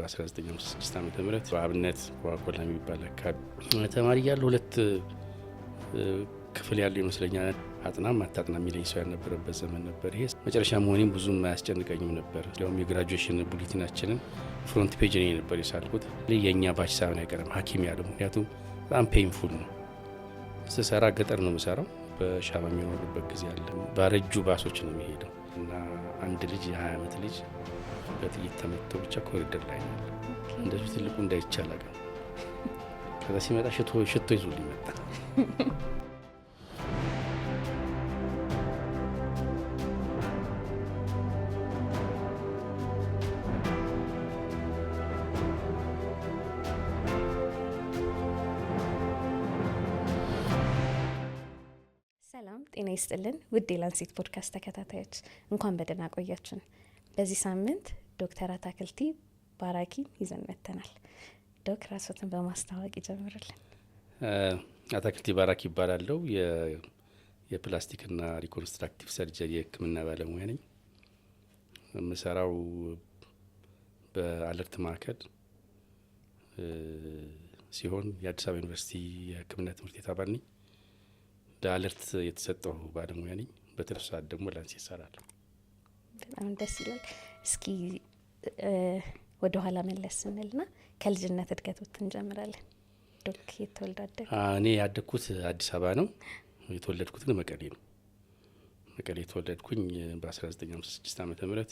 በ1956 ዓመተ ምህረት በአብነት ኮካኮላ የሚባል አካባቢ ተማሪ እያለሁ ሁለት ክፍል ያለው ይመስለኛል። አጥናም አታጥና የሚለኝ ሰው ያልነበረበት ዘመን ነበር። ይሄ መጨረሻ መሆኔም ብዙም አያስጨንቀኝም ነበር። እንዲያውም የግራጁዌሽን ቡሌቲናችንን ፍሮንት ፔጅ እኔ ነበር የሳልኩት። የእኛ ባች ሳይሆን አይቀርም ሐኪም ያለው ምክንያቱም በጣም ፔንፉል ነው። ስሰራ ገጠር ነው የምሰራው። በሻማ የሚኖርበት ጊዜ አለ። ባረጁ ባሶች ነው የሚሄደው እና አንድ ልጅ የ20 ዓመት ልጅ በጥይት ተመቶ ብቻ ኮሪደር ላይ ነው። እንደዚህ ትልቁ እንዳይቻል አቀ ከዛ ሲመጣ ሽቶ ይዞልኝ መጣ። ሰላም ጤና ይስጥልን ውድ የላንሴት ፖድካስት ተከታታዮች እንኳን በደህና ቆያችን። በዚህ ሳምንት ዶክተር አታክልቲ ባራኪ ይዘን መጥተናል። ዶክተር ራስዎትን በማስተዋወቅ ይጀምርልን። አታክልቲ ባራኪ ይባላለው። የፕላስቲክና ሪኮንስትራክቲቭ ሰርጀሪ የሕክምና ባለሙያ ነኝ። የምሰራው በአለርት ማዕከል ሲሆን የአዲስ አበባ ዩኒቨርሲቲ የሕክምና ትምህርት ቤት አባል ነኝ። ለአለርት የተሰጠው ባለሙያ ነኝ። በትርፍ ሰዓት ደግሞ ላንሴት እሰራለሁ። በጣም ደስ ይላል። እስኪ ወደ ኋላ መለስ ስንልና ከልጅነት እድገቶት እንጀምራለን። ዶክ የተወልዳደግ? እኔ ያደግኩት አዲስ አበባ ነው። የተወለድኩት ግን መቀሌ ነው። መቀሌ የተወለድኩኝ በ1956 ዓመተ ምህረት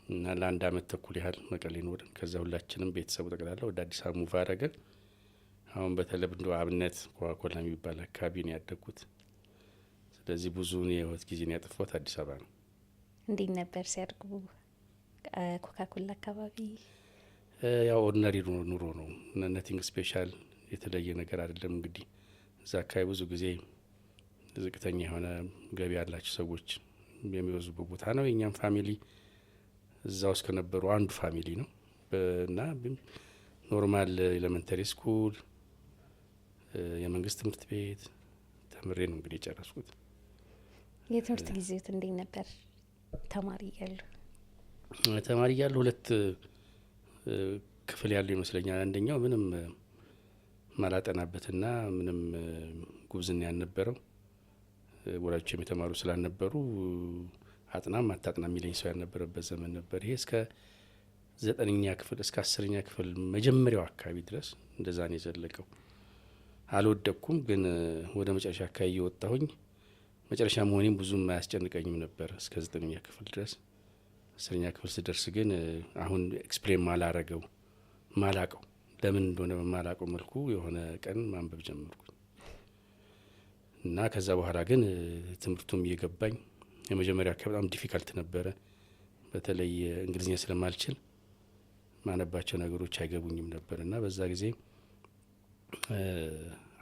እና ለአንድ አመት ተኩል ያህል መቀሌ ኖርን። ከዛ ሁላችንም ቤተሰቡ ጠቅላላ ወደ አዲስ አበባ ሙቭ አደረገ። አሁን በተለምዶ አብነት ኮካኮላ የሚባል አካባቢ ነው ያደግኩት። ስለዚህ ብዙውን የህይወት ጊዜን ያጠፋሁት አዲስ አበባ ነው። እንዴት ነበር ሲያድጉ ኮካኮላ አካባቢ? ያው ኦርዲናሪ ኑሮ ነው። ነቲንግ ስፔሻል፣ የተለየ ነገር አይደለም። እንግዲህ እዛ አካባቢ ብዙ ጊዜ ዝቅተኛ የሆነ ገቢ ያላቸው ሰዎች የሚበዙበት ቦታ ነው። የእኛም ፋሚሊ እዛ ውስጥ ከነበሩ አንዱ ፋሚሊ ነው እና ኖርማል ኤሌመንተሪ ስኩል የመንግስት ትምህርት ቤት ተምሬ ነው እንግዲህ የጨረስኩት። የትምህርት ጊዜት እንዴት ነበር? ተማሪ እያለሁ ሁለት ክፍል ያለው ይመስለኛል። አንደኛው ምንም ማላጠናበትና ምንም ጉብዝና ያልነበረው ወላጆችም የተማሩ ስላልነበሩ አጥናም አታጥና የሚለኝ ሰው ያልነበረበት ዘመን ነበር። ይሄ እስከ 9ኛ ክፍል እስከ 10ኛ ክፍል መጀመሪያው አካባቢ ድረስ እንደዛ ነው የዘለቀው። አልወደኩም፣ ግን ወደ መጨረሻ አካባቢ እየወጣሁኝ መጨረሻ መሆኔም ብዙም አያስጨንቀኝም ነበር እስከ 9ኛ ክፍል ድረስ። 10ኛ ክፍል ስደርስ ግን አሁን ኤክስፕሌን ማላቀው ለምን እንደሆነ በማላቀው መልኩ የሆነ ቀን ማንበብ ጀመርኩኝ እና ከዛ በኋላ ግን ትምህርቱም እየገባኝ የመጀመሪያ አካባቢ በጣም ዲፊካልት ነበረ። በተለይ እንግሊዝኛ ስለማልችል ማነባቸው ነገሮች አይገቡኝም ነበር እና በዛ ጊዜ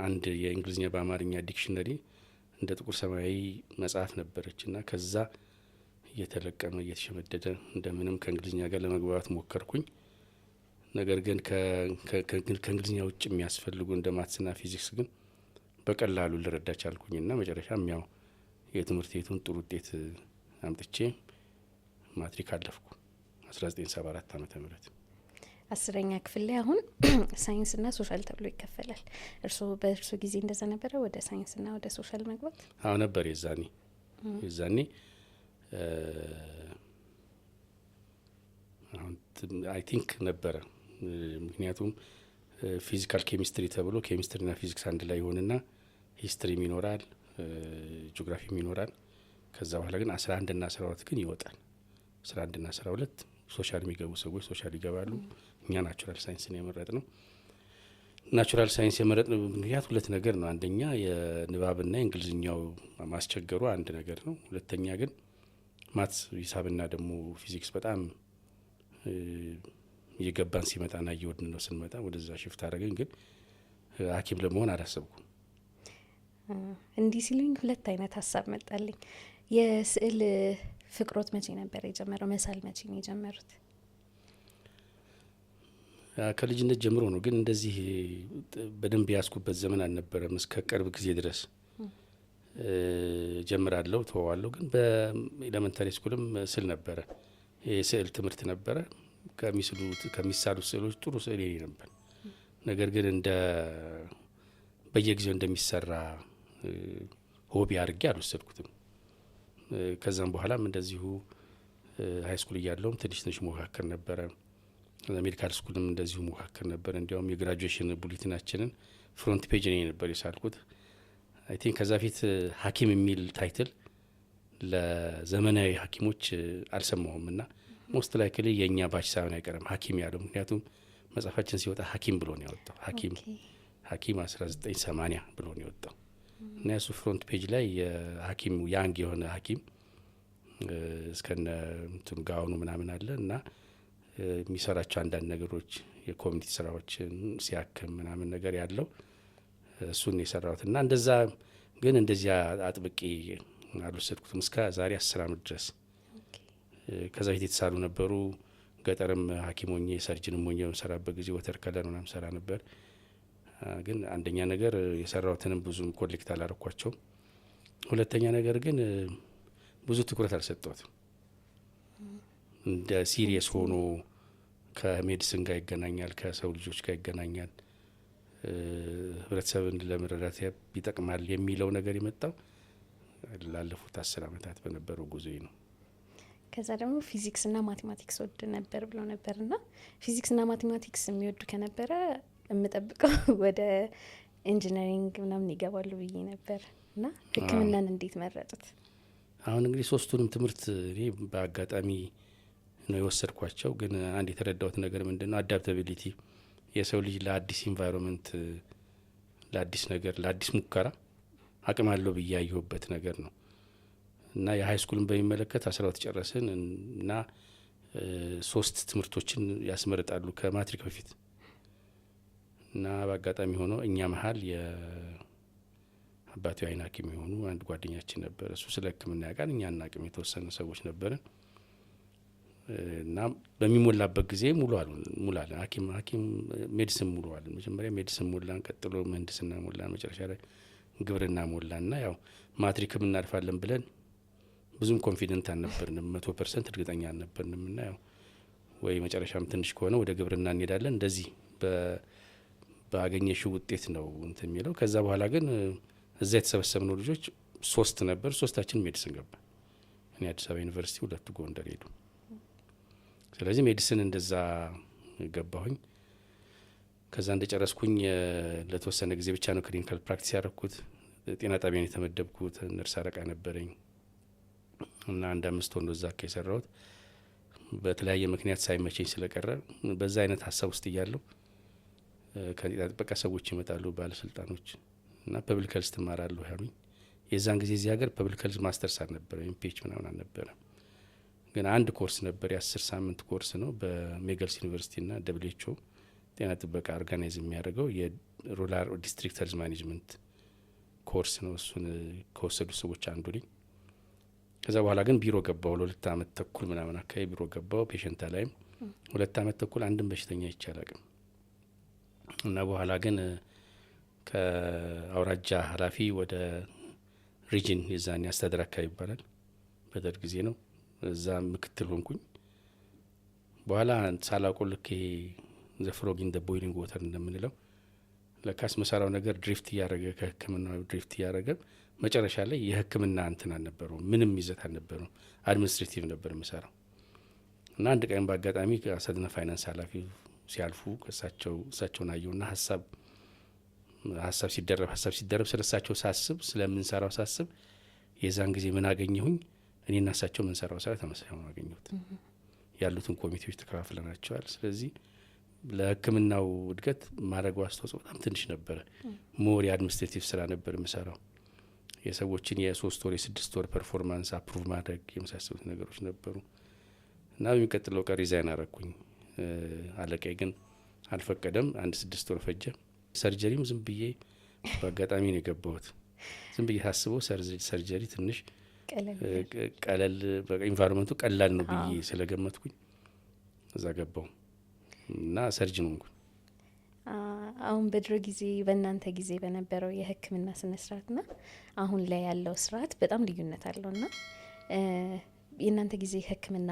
አንድ የእንግሊዝኛ በአማርኛ ዲክሽነሪ እንደ ጥቁር ሰማያዊ መጽሐፍ ነበረች እና ከዛ እየተለቀመ እየተሸመደደ እንደምንም ከእንግሊዝኛ ጋር ለመግባባት ሞከርኩኝ። ነገር ግን ከእንግሊዝኛ ውጭ የሚያስፈልጉ እንደ ማትስና ፊዚክስ ግን በቀላሉ ልረዳ ቻልኩኝና መጨረሻም ያው የትምህርት ቤቱን ጥሩ ውጤት አምጥቼ ማትሪክ አለፍኩ 1974 ዓመተ ምህረት። 10ኛ ክፍል ላይ አሁን ሳይንስና ሶሻል ተብሎ ይከፈላል። በእርሶ ጊዜ እንደዛ ነበረ? ወደ ሳይንስና ወደ ሶሻል መግባት? አዎ ነበር። የዛኔ አሁን አይ ቲንክ ነበረ። ምክንያቱም ፊዚካል ኬሚስትሪ ተብሎ ኬሚስትሪና ፊዚክስ አንድ ላይ ይሆንና ሂስትሪም ይኖራል፣ ጂኦግራፊም ይኖራል። ከዛ በኋላ ግን 11 እና 12 ግን ይወጣል። 11 እና 12 ሶሻል የሚገቡ ሰዎች ሶሻል ይገባሉ። እኛ ናቹራል ሳይንስን የመረጥ ነው። ናቹራል ሳይንስ የመረጥ ምክንያት ሁለት ነገር ነው። አንደኛ የንባብና የእንግሊዝኛው ማስቸገሩ አንድ ነገር ነው። ሁለተኛ ግን ማትስ ሂሳብና ደግሞ ፊዚክስ በጣም እየገባን ሲመጣና እየወድን ነው ስንመጣ ወደዛ ሽፍት አደረገኝ። ግን ሐኪም ለመሆን አላሰብኩም። እንዲህ ሲሉኝ ሁለት አይነት ሀሳብ መጣልኝ። የስዕል ፍቅሮት መቼ ነበር የጀመረው? መሳል መቼ ነው የጀመሩት? ከልጅነት ጀምሮ ነው። ግን እንደዚህ በደንብ ያስኩበት ዘመን አልነበረም። እስከ ቅርብ ጊዜ ድረስ ጀምራለሁ ተዋዋለሁ። ግን በኤሌመንታሪ ስኩልም ስል ነበረ። የስዕል ትምህርት ነበረ። ከሚሳሉት ስዕሎች ጥሩ ስዕል የኔ ነበር። ነገር ግን እንደ በየጊዜው እንደሚሰራ ሆቢ አድርጌ አልወሰድኩትም። ከዛም በኋላም እንደዚሁ ሀይ ስኩል እያለውም ትንሽ ሞካከር ነበረ። ሜዲካል ስኩልም እንደዚሁ ሞካከር ነበር። እንዲያውም የግራጁዌሽን ቡሌቲናችንን ፍሮንት ፔጅ ነው ነበር የሳልኩት። አይ ቲንክ ከዛ ፊት ሐኪም የሚል ታይትል ለዘመናዊ ሐኪሞች አልሰማሁም እና ሞስት ላይክሊ የእኛ ባች ሳይሆን አይቀርም ሐኪም ያለው። ምክንያቱም መጽሐፋችን ሲወጣ ሐኪም ብሎ ነው ያወጣው። ሐኪም 1980 ብሎ ነው የወጣው እና ያሱ ፍሮንት ፔጅ ላይ የሐኪም ያንግ የሆነ ሐኪም እስከነ እንትን ጋውኑ ምናምን አለ እና የሚሰራቸው አንዳንድ ነገሮች የኮሚኒቲ ስራዎችን ሲያክም ምናምን ነገር ያለው እሱን የሰራሁት እና እንደዛ ግን እንደዚያ አጥብቄ አልወሰድኩትም እስከ ዛሬ 10 ዓመት ድረስ። ከዛ ፊት የተሳሉ ነበሩ። ገጠርም ሐኪም ሆኜ ሰርጅንም ሆኜ በምሰራበት ጊዜ ወተር ከለር ምናምን ሰራ ነበር። ግን አንደኛ ነገር የሰራሁትንም ብዙም ኮሌክት አላረኳቸውም። ሁለተኛ ነገር ግን ብዙ ትኩረት አልሰጠሁትም። እንደ ሲሪየስ ሆኖ ከሜዲሲን ጋር ይገናኛል፣ ከሰው ልጆች ጋር ይገናኛል፣ ህብረተሰብን ለመረዳት ይጠቅማል የሚለው ነገር የመጣው ላለፉት 10 ዓመታት በነበረው ጉዞዬ ነው። ከዛ ደግሞ ፊዚክስና ማቴማቲክስ ወድ ነበር ብሎ ነበርና ፊዚክስና ማቴማቲክስ የሚወዱ ከነበረ የምጠብቀው ወደ ኢንጂነሪንግ ምናምን ይገባሉ ብዬ ነበር እና ሕክምናን እንዴት መረጡት? አሁን እንግዲህ ሶስቱንም ትምህርት እኔ በአጋጣሚ ነው የወሰድኳቸው። ግን አንድ የተረዳሁት ነገር ምንድነው አዳፕታቢሊቲ፣ የሰው ልጅ ለአዲስ ኢንቫይሮንመንት፣ ለአዲስ ነገር፣ ለአዲስ ሙከራ አቅም አለው ብዬ ያየሁበት ነገር ነው እና የሀይ ስኩልን በሚመለከት 12 ጨረስን እና 3 ትምህርቶችን ያስመርጣሉ ከማትሪክ በፊት እና በአጋጣሚ ሆኖ እኛ መሀል የአባቴ አይን ሐኪም የሆኑ አንድ ጓደኛችን ነበር። እሱ ስለ ሕክምና ያውቃል፣ እኛ አናውቅም። የተወሰነ ሰዎች ነበርን እና በሚሞላበት ጊዜ ሙሉ አለን ሐኪም ሜዲሲን ሙሉ አለን። መጀመሪያ ሜዲሲን ሞላን፣ ቀጥሎ ምህንድስና ሞላን፣ መጨረሻ ላይ ግብርና ሞላን እና ያው ማትሪክም እናልፋለን ብለን ብዙም ኮንፊደንት አልነበርንም፣ 100% እርግጠኛ አልነበርንም እና ያው ወይ መጨረሻም ትንሽ ከሆነ ወደ ግብርና እንሄዳለን እንደዚህ ባገኘሽው ውጤት ነው እንትን የሚለው። ከዛ በኋላ ግን እዛ የተሰበሰብነው ልጆች 3 ነበር። 3ታችን ሜዲሲን ገባ። እኔ አዲስ አበባ ዩኒቨርሲቲ፣ 2 ጎንደር ሄዱ። ስለዚህ ሜዲሲን እንደዛ ገባሁኝ። ከዛ እንደጨረስኩኝ ለተወሰነ ጊዜ ብቻ ነው ክሊኒካል ፕራክቲስ ያደረኩት። ጤና ጣቢያን የተመደብኩት ነርስ አለቃ ነበረኝ እና 1-5 ወር እዛ የሰራሁት በተለያየ ምክንያት ሳይመቸኝ ስለቀረ በዛ አይነት ሀሳብ ውስጥ እያለሁ ከጤና ጥበቃ ሰዎች ይመጣሉ፣ ባለስልጣኖች እና ፐብሊክ ሄልዝ ትማራለሁ ያሉኝ። የዛን ጊዜ እዚህ ሀገር ፐብሊክ ሄልዝ ማስተርስ አልነበረም፣ ኤምፒኤች ምናምን አልነበረም። ግን አንድ ኮርስ ነበር፣ የ10 ሳምንት ኮርስ ነው በሜገልስ ዩኒቨርሲቲ ና ደብሊውኤችኦ ጤና ጥበቃ ኦርጋናይዝ የሚያደርገው የሩራል ዲስትሪክት ሄልዝ ማኔጅመንት ኮርስ ነው። እሱን ከወሰዱ ሰዎች አንዱ ነኝ። ከዛ በኋላ ግን ቢሮ ገባው። ለ2 ዓመት ተኩል ምናምን አካባቢ ቢሮ ገባው። ፔሸንታ ላይም 2 ዓመት ተኩል አንድም በሽተኛ ይቻላልም እና በኋላ ግን ከአውራጃ ኃላፊ ወደ ሪጅን የዛኔ አስተዳደር አካባቢ ይባላል፣ በደርግ ጊዜ ነው። እዛ ምክትል ሆንኩኝ። በኋላ ሳላውቀው ልክ ዘፍሮግ ኢን ደ ቦይሊንግ ወተር እንደምንለው ለካስ መሰራው ነገር ድሪፍት እያደረገ ከሕክምናው ድሪፍት እያደረገ መጨረሻ ላይ የሕክምና እንትን አልነበረው፣ ምንም ይዘት አልነበረው፣ አድሚኒስትሬቲቭ ነበር መሰራው እና አንድ ቀን በአጋጣሚ ከአሰድና ፋይናንስ ኃላፊ ሲያልፉ እሳቸውን አየውና ሀሳብ ሲደረብ ስለሳቸው ሳስብ፣ ስለምንሰራው ሳስብ የዛን ጊዜ ምን አገኘሁኝ? እኔና እሳቸው ምንሰራው ስራ ተመሳሳይ ሆኖ አገኘሁት። ያሉትን ኮሚቴዎች ተከፋፍለናቸዋል። ስለዚህ ለሕክምናው እድገት ማድረገው አስተዋጽኦ በጣም ትንሽ ነበረ። ሞር የአድሚኒስትሬቲቭ ስራ ነበር የምሰራው። የሰዎችን የ3 ወር የ6 ወር ፐርፎርማንስ አፕሩቭ ማድረግ የመሳሰሉት ነገሮች ነበሩ እና በሚቀጥለው ቀን ሪዛይን አረኩኝ። አለቃዬ ግን አልፈቀደም። 1-6 ወር ፈጀ። ሰርጀሪም ዝም ብዬ በአጋጣሚ ነው የገባሁት። ዝም ብዬ ታስበው ሰርጀሪ ትንሽ ቀለል ኢንቫይሮንመንቱ ቀላል ነው ብዬ ስለገመትኩኝ እዛ ገባው እና ሰርጅን ሆንኩኝ። አሁን በድሮ ጊዜ በእናንተ ጊዜ በነበረው የሕክምና ስነ ስርዓትና አሁን ላይ ያለው ስርዓት በጣም ልዩነት አለው እና የእናንተ ጊዜ ሕክምና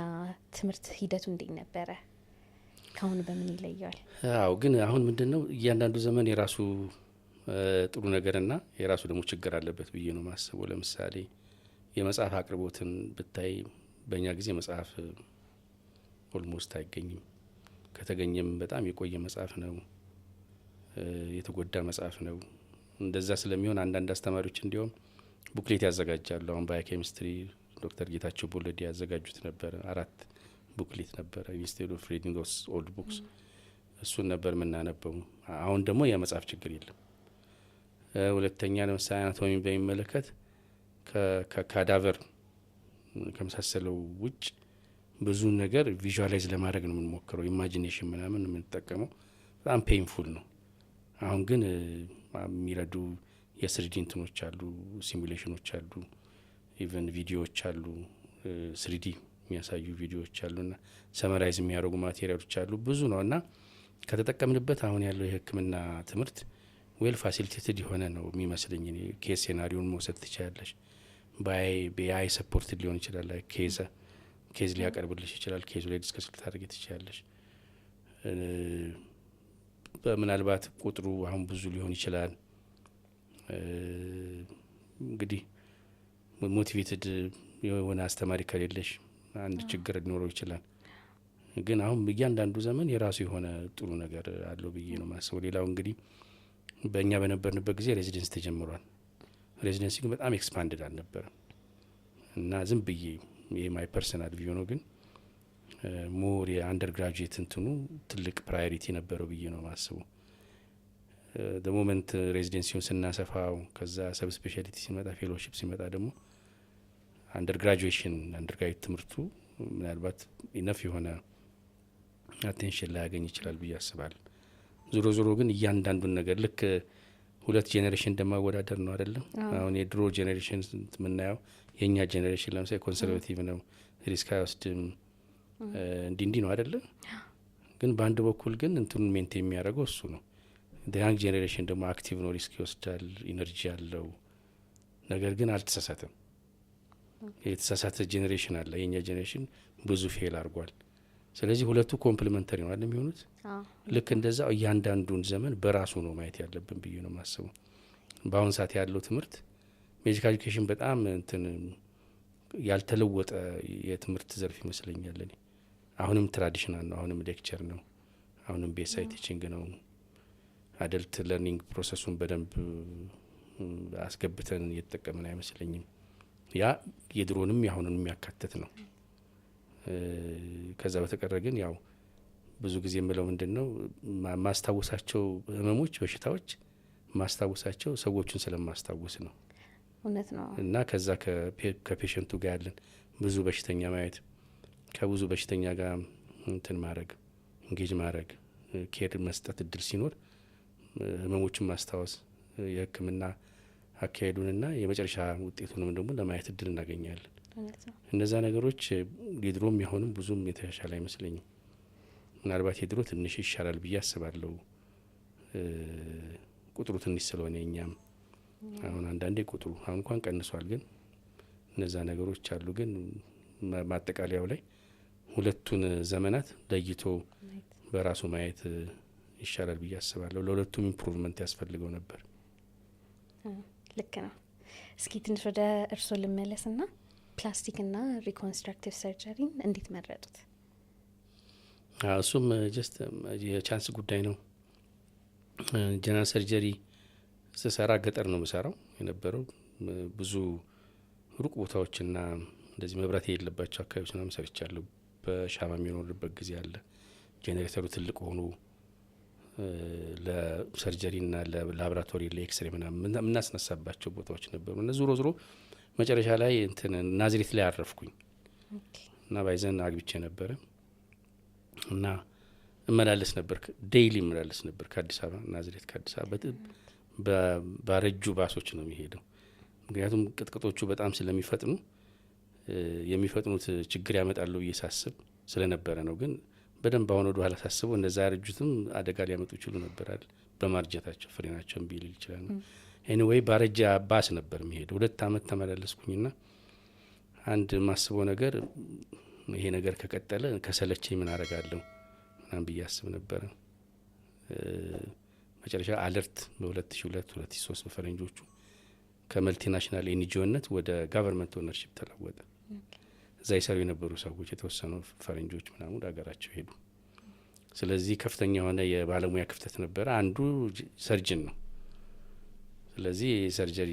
ትምህርት ሂደቱ እንዴት ነበረ? ከአሁኑ በምን ይለየዋል? አዎ ግን አሁን ምንድነው እያንዳንዱ ዘመን የራሱ ጥሩ ነገርና የራሱ ደግሞ ችግር አለበት ብዬ ነው ማስበው። ለምሳሌ የመጽሐፍ አቅርቦትን ብታይ በእኛ ጊዜ መጽሐፍ ኦልሞስት አይገኝም። ከተገኘም በጣም የቆየ መጽሐፍ ነው፣ የተጎዳ መጽሐፍ ነው። እንደዛ ስለሚሆን አንዳንድ አስተማሪዎች እንዲሁም ቡክሌት ያዘጋጃሉ። አሁን ባዮኬሚስትሪ ዶክተር ጌታቸው ቦለዴ ያዘጋጁት ነበር፣ 4 ቡክሌት ነበረ ኢንስቴድ ኦፍ ሪዲንግ ኦስ ኦልድ ቡክስ፣ እሱን ነበር የምናነበው። አሁን ደግሞ የመጽሐፍ ችግር የለም። ሁለተኛ ለምሳሌ አናቶሚን በሚመለከት ከካዳቨር ከመሳሰለው ውጭ ብዙ ነገር ቪዥዋላይዝ ለማድረግ ነው የምንሞክረው፣ ኢማጂኔሽን ምናምን የምንጠቀመው፣ በጣም ፔንፉል ነው። አሁን ግን የሚረዱ የስሪዲ እንትኖች አሉ፣ ሲሙሌሽኖች አሉ፣ ኢቨን ቪዲዮዎች አሉ፣ ስሪዲ የሚያሳዩ ቪዲዮዎች አሉና ሰመራይዝ የሚያደርጉ ማቴሪያሎች አሉ። ብዙ ነው እና ከተጠቀምንበት አሁን ያለው የሕክምና ትምህርት ዌል ፋሲሊቴትድ የሆነ ነው የሚመስለኝ። ኬስ ሴናሪዮን መውሰድ ትችላለች። በአይ ሰፖርት ሊሆን ይችላል። ኬዝ ሊያቀርብልሽ ይችላል። ኬዙ ላይ ዲስከስ ልታደርግ ትችላለች። ምናልባት ቁጥሩ አሁን ብዙ ሊሆን ይችላል። እንግዲህ ሞቲቬትድ የሆነ አስተማሪ ከሌለሽ አንድ ችግር ሊኖረው ይችላል። ግን አሁን እያንዳንዱ ዘመን የራሱ የሆነ ጥሩ ነገር አለው ብዬ ነው ማስበው። ሌላው እንግዲህ በእኛ በነበርንበት ጊዜ ሬዚደንስ ተጀምሯል። ሬዚደንሲ ግን በጣም ኤክስፓንድድ አልነበረም እና ዝም ብዬ ይሄ ማይ ፐርሰናል ቪው ነው፣ ግን ሞር የአንደር ግራጁዌት እንትኑ ትልቅ ፕራዮሪቲ ነበረው ብዬ ነው ማስበው። ሞመንት ሬዚደንሲውን ስናሰፋው ከዛ ሰብ ስፔሻሊቲ ሲመጣ ፌሎሺፕ ሲመጣ ደግሞ አንደር ግራጁዌት ትምህርቱ ምናልባት ኢነፍ የሆነ አቴንሽን ላያገኝ ይችላል ብዬ አስባለሁ። ዞሮ ግን እያንዳንዱን ነገር ልክ 2 ጄኔሬሽን እንደማወዳደር ነው አይደለም። አሁን የድሮ ጄኔሬሽን የምናየው የእኛ ጄኔሬሽን ለምሳሌ ኮንሰርቬቲቭ ነው፣ ሪስክ አይወስድም፣ እንዲህ ነው አይደለም። ግን በአንድ በኩል ግን እንትኑን ሜንቴ የሚያደርገው እሱ ነው። ያንግ ጄኔሬሽን ደግሞ አክቲቭ ነው፣ ሪስክ ይወስዳል፣ ኢነርጂ አለው። ነገር ግን አልተሳሳተም። የተሳሳተ ጄኔሬሽን አለ። የእኛ ጄኔሬሽን ብዙ ፌል አድርጓል። ስለዚህ ሁለቱ ኮምፕሊመንተሪ ነው አይደል የሚሆኑት። ልክ እንደዛው እያንዳንዱን ዘመን በራሱ ነው ማየት ያለብን ብዬ ነው ማስበው። በአሁን ሰዓት ያለው ትምህርት ሜዲካል ኤጁኬሽን በጣም እንትን ያልተለወጠ የትምህርት ዘርፍ ይመስለኛል እኔ። አሁንም ትራዲሽናል ነው፣ አሁንም ሌክቸር ነው፣ አሁንም ቤሳይ ቲቺንግ ነው። አደልት ለርኒንግ ፕሮሰሱን በደንብ አስገብተን እየተጠቀምን አይመስለኝም። ያ የድሮንም ያሁኑንም የሚያካትት ነው። ከዛ በተቀረ ግን ያው ብዙ ጊዜ የምለው ምንድን ነው ማስታወሳቸው ህመሞች፣ በሽታዎች ማስታወሳቸው ሰዎቹን ስለማስታወስ ነው። እውነት ነው። እና ከዛ ከፔሸንቱ ጋር ያለን ብዙ በሽተኛ ማየት፣ ከብዙ በሽተኛ ጋር እንትን ማድረግ፣ እንጌጅ ማድረግ፣ ኬር መስጠት እድል ሲኖር ህመሞችን ማስታወስ፣ የህክምና አካሄዱንና የመጨረሻ ውጤቱንም ደግሞ ለማየት እድል እናገኛለን። እነዛ ነገሮች የድሮም ያሁንም ብዙም የተሻሻለ አይመስለኝም። ምናልባት የድሮ ትንሽ ይሻላል ብዬ አስባለሁ፣ ቁጥሩ ትንሽ ስለሆነ። እኛም አሁን አንዳንዴ ቁጥሩ አሁን እንኳን ቀንሷል፣ ግን እነዛ ነገሮች አሉ። ግን ማጠቃለያው ላይ ሁለቱን ዘመናት ለይቶ በራሱ ማየት ይሻላል ብዬ አስባለሁ። ለሁለቱም ኢምፕሩቭመንት ያስፈልገው ነበር። ልክ ነው። እስኪ ትንሽ ወደ እርስዎ ልመለስና ፕላስቲክና ሪኮንስትራክቲቭ ሰርጀሪን እንዴት መረጡት? እሱም ጀስት የቻንስ ጉዳይ ነው። ጀነራል ሰርጀሪ ስሰራ ገጠር ነው የምሰራው የነበረው። ብዙ ሩቅ ቦታዎችና እንደዚህ መብራት የሌለባቸው አካባቢዎች ነው ሰርቻለሁ። በሻማ የሚኖርበት ጊዜ አለ። ጄኔሬተሩ ትልቅ ሆኖ ለሰርጀሪና ለላቦራቶሪ ለኤክስሬ ምናምን የምናስነሳባቸው ቦታዎች ነበሩ። እና ዞሮ መጨረሻ ላይ እንትን ናዝሬት ላይ አረፍኩኝ እና ባይዘን አግብቼ ነበረ እና እመላለስ ነበር፣ ዴይሊ እመላለስ ነበር ከአዲስ አበባ ናዝሬት። ከአዲስ አበባ ባረጁ ባሶች ነው የሚሄደው። ምክንያቱም ቅጥቅጦቹ በጣም ስለሚፈጥኑ የሚፈጥኑት ችግር ያመጣሉ ብዬ ሳስብ ስለነበረ ነው። ግን በደንብ አሁን ወደ ኋላ ሳስበው እነዛ ያረጁትም አደጋ ሊያመጡ ይችሉ ነበራል በማርጀታቸው፣ ፍሬናቸውን ቢል ይችላል። ኤኒዌይ ባረጃ ባስ ነበር የሚሄደው። 2 አመት ተመላለስኩኝና አንድ ማስበው ነገር ይሄ ነገር ከቀጠለ ከሰለቸኝ ምን አረጋለሁ፣ ምናምን ብዬ አስብ ነበረ። መጨረሻ አለርት በ2002 2003 በፈረንጆቹ ከመልቲናሽናል ኤንጂኦነት ወደ ጋቨርንመንት ኦነርሺፕ ተለወጠ። እዛ ይሰሩ የነበሩ ሰዎች የተወሰኑ ፈረንጆች ምናምን ወደ ሀገራቸው ሄዱ። ስለዚህ ከፍተኛ የሆነ የባለሙያ ክፍተት ነበረ። አንዱ ሰርጅን ነው። ስለዚህ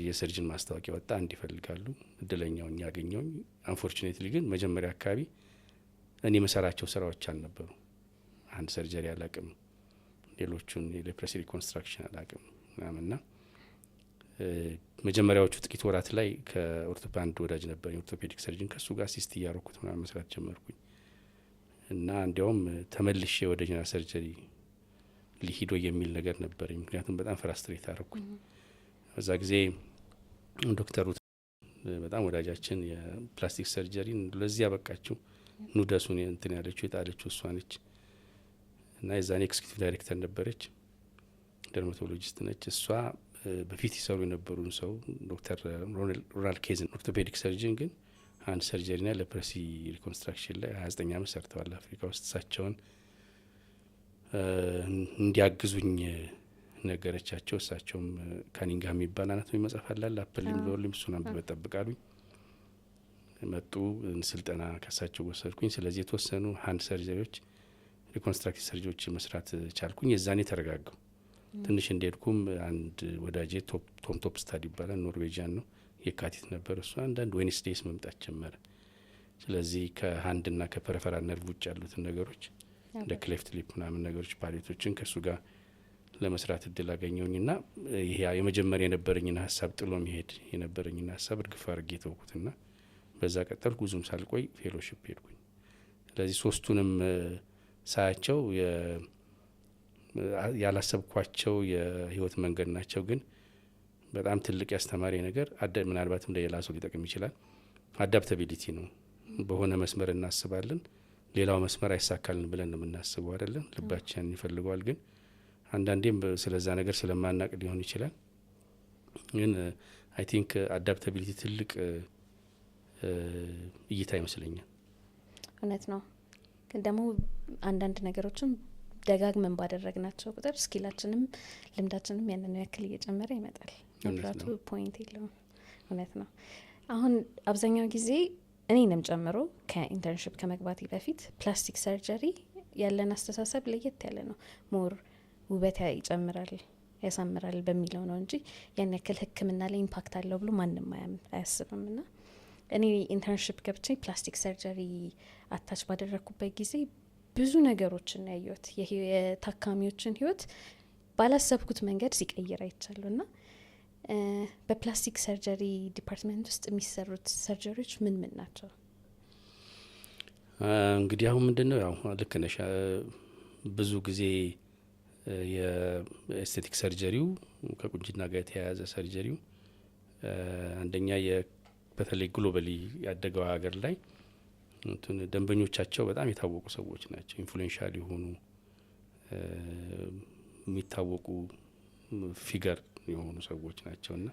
የሰርጅን ማስታወቂያ ወጣ፣ አንድ ይፈልጋሉ። እድለኛውን ያገኘውኝ። አንፎርቹኔትሊ ግን መጀመሪያ አካባቢ እኔ መሰራቸው ስራዎች አልነበሩ። አንድ ሰርጀሪ አላቅም፣ ሌሎቹን የሌፕረሲ ሪኮንስትራክሽን አላቅም ምናምንና መጀመሪያዎቹ ጥቂት ወራት ላይ ከኦርቶፓንድ ወዳጅ ነበር የኦርቶፔዲክ ሰርጅን፣ ከሱ ጋር አሲስት እያረኩት ምናምን መስራት ጀመርኩኝ እና እንዲያውም ተመልሼ ወደ ጀነራል ሰርጀሪ ሊሂዶ የሚል ነገር ነበረኝ። ምክንያቱም በጣም ፍራስትሬት አረኩኝ። በዛ ጊዜ ዶክተሩ በጣም ወዳጃችን የፕላስቲክ ሰርጀሪን ለዚህ ያበቃችው ኑደሱን እንትን ያለችው የጣለችው እሷ ነች እና የዛኔ ኤክስኪዩቲቭ ዳይሬክተር ነበረች፣ ደርማቶሎጂስት ነች እሷ። በፊት ይሰሩ የነበሩን ሰው ዶክተር ሮናልድ ኬዝን ኦርቶፔዲክ ሰርጅን ግን አንድ ሰርጀሪና ሌፕረሲ ሪኮንስትራክሽን ላይ 29 ዓመት ሰርተዋል አፍሪካ ውስጥ። እሳቸውን እንዲያግዙኝ ነገረቻቸው። እሳቸውም ካኒንግሃም የሚባል አናቶሚ መጽሐፍ አላለ አፕልም ሎርሊም እሱን አንብበው ጠብቃሉኝ። መጡ፣ ስልጠና ከሳቸው ወሰድኩኝ። ስለዚህ የተወሰኑ ሀንድ ሰርጀሪዎች ሪኮንስትራክቲቭ ሰርጀሪዎች መስራት ቻልኩኝ። የዛኔ ተረጋጋው። ትንሽ እንደሄድኩም አንድ ወዳጄ ቶም ቶፕ ስታድ ይባላል፣ ኖርዌጂያን ነው፣ የካቲት ነበር እሱ። አንዳንድ ዌንስዴይስ መምጣት ጀመረ። ስለዚህ ከሀንድና ከፐረፈራል ነርቭ ውጭ ያሉትን ነገሮች እንደ ክሌፍት ሊፕ ምናምን ነገሮች ፓሌቶችን ከእሱ ጋር ለመስራት እድል አገኘውኝና ይሄ የመጀመሪያ የነበረኝን ሀሳብ ጥሎ መሄድ የነበረኝን ሀሳብ እርግፍ አድርጌ ተውኩትና በዛ ቀጠልኩ። ብዙም ሳልቆይ ፌሎሺፕ ሄድኩኝ። ስለዚህ ሶስቱንም ሳያቸው ያላሰብኳቸው የህይወት መንገድ ናቸው። ግን በጣም ትልቅ ያስተማሪ ነገር ምናልባትም ለሌላ ሰው ሊጠቅም ይችላል። አዳፕታቢሊቲ ነው። በሆነ መስመር እናስባለን፣ ሌላው መስመር አይሳካልን ብለን ነው የምናስበው አይደለም። ልባችን ይፈልገዋል። ግን አንዳንዴም ስለዛ ነገር ስለማናቅ ሊሆን ይችላል። ግን አይ ቲንክ አዳፕታቢሊቲ ትልቅ እይታ ይመስለኛል። እውነት ነው። ግን ደግሞ አንዳንድ ነገሮችን ደጋግመን ባደረግናቸው ቁጥር ስኪላችንም ልምዳችንም ያንን ያክል እየጨመረ ይመጣል። መብራቱ ፖይንት የለውም። እውነት ነው። አሁን አብዛኛው ጊዜ እኔንም ጨምሮ ከኢንተርንሽፕ ከመግባቴ በፊት ፕላስቲክ ሰርጀሪ ያለን አስተሳሰብ ለየት ያለ ነው። ሞር ውበት ይጨምራል፣ ያሳምራል በሚለው ነው እንጂ ያን ያክል ሕክምና ላይ ኢምፓክት አለው ብሎ ማንም አያስብም። ና እኔ ኢንተርንሽፕ ገብቼ ፕላስቲክ ሰርጀሪ አታች ባደረግኩበት ጊዜ ብዙ ነገሮችን ያየሁት የታካሚዎችን ህይወት ባላሰብኩት መንገድ ሲቀይር አይቻለሁ። ና በፕላስቲክ ሰርጀሪ ዲፓርትመንት ውስጥ የሚሰሩት ሰርጀሪዎች ምን ምን ናቸው? እንግዲህ አሁን ምንድን ነው ያው ልክ ነሽ። ብዙ ጊዜ የኤስቴቲክ ሰርጀሪው ከቁንጅና ጋር የተያያዘ ሰርጀሪው አንደኛ በተለይ ግሎባሊ ያደገው ሀገር ላይ ደንበኞቻቸው በጣም የታወቁ ሰዎች ናቸው። ኢንፍሉዌንሻል የሆኑ የሚታወቁ ፊገር የሆኑ ሰዎች ናቸው እና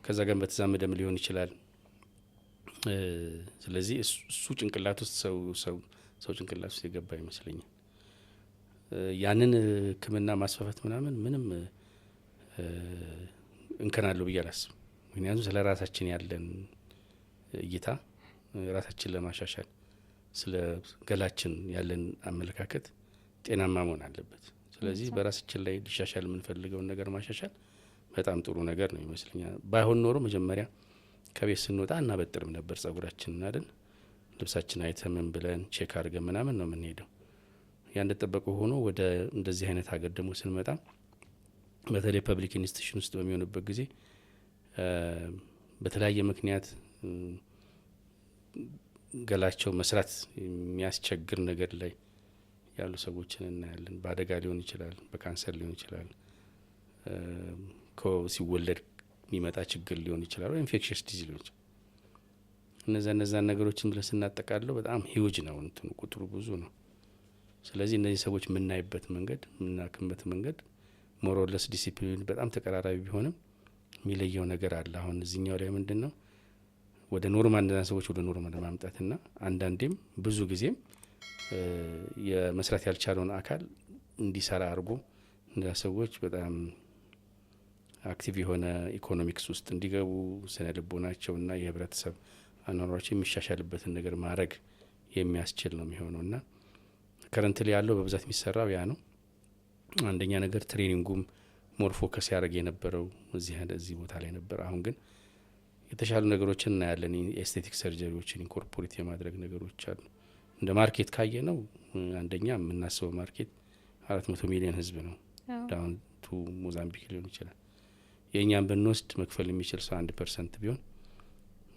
ከዛ ጋር በተዛመደም ሊሆን ይችላል። ስለዚህ እሱ ጭንቅላት ውስጥ ሰው ጭንቅላት ውስጥ የገባ ይመስለኛል። ያንን ሕክምና ማስፋፋት ምንም እንከናለሁ ብዬ አላስብም። ምክንያቱም ስለ ራሳችን ያለን እይታ ራሳችን ለማሻሻል ስለ ገላችን ያለን አመለካከት ጤናማ መሆን አለበት። ስለዚህ በራሳችን ላይ ሊሻሻል የምንፈልገውን ነገር ማሻሻል በጣም ጥሩ ነገር ነው ይመስለኛል። ባይሆን ኖሮ መጀመሪያ ከቤት ስንወጣ እናበጥርም ነበር ጸጉራችንን አይደል? ልብሳችን አይተምን ብለን ቼክ አድርገን ምናምን ነው የምንሄደው። ያ እንደተጠበቀ ሆኖ ወደ እንደዚህ አይነት ሀገር ደግሞ ስንመጣ በተለይ ፐብሊክ ኢንስቲትዩሽን ውስጥ በሚሆንበት ጊዜ በተለያየ ምክንያት ገላቸው መስራት የሚያስቸግር ነገር ላይ ያሉ ሰዎችን እናያለን። በአደጋ ሊሆን ይችላል፣ በካንሰር ሊሆን ይችላል፣ ሲወለድ የሚመጣ ችግር ሊሆን ይችላል፣ ወይ ኢንፌክሽስ ዲዚዝ ሊሆን ይችላል። እነዛን ነገሮችን ብለን ስናጠቃለው በጣም ሂውጅ ነው፣ እንትኑ ቁጥሩ ብዙ ነው። ስለዚህ እነዚህ ሰዎች የምናይበት መንገድ የምናክምበት መንገድ ሞሮለስ ዲሲፕሊን በጣም ተቀራራቢ ቢሆንም የሚለየው ነገር አለ። አሁን እዚህኛው ላይ ምንድን ነው ወደ ኖርማል እንደዛ ሰዎች ወደ ኖርማል ማምጣትና አንዳንዴም ብዙ ጊዜም የመስራት ያልቻለውን አካል እንዲሰራ አድርጎ እነዛ ሰዎች በጣም አክቲቭ የሆነ ኢኮኖሚክስ ውስጥ እንዲገቡ ስነ ልቦናቸውና የህብረተሰብ አኗኗራቸው የሚሻሻልበትን ነገር ማድረግ የሚያስችል ነው የሚሆነው እና ከረንት ላይ ያለው በብዛት የሚሰራው ያ ነው። አንደኛ ነገር ትሬኒንጉም ሞር ፎከስ ያደርግ የነበረው እዚህ ቦታ ላይ ነበር። አሁን ግን የተሻሉ ነገሮችን እናያለን። ኤስቴቲክ ሰርጀሪዎችን ኢንኮርፖሬት የማድረግ ነገሮች አሉ። እንደ ማርኬት ካየ ነው አንደኛ የምናስበው ማርኬት 400 ሚሊዮን ህዝብ ነው። ዳውን ቱ ሞዛምቢክ ሊሆን ይችላል። የእኛም ብንወስድ መክፈል የሚችል ሰው 1% ቢሆን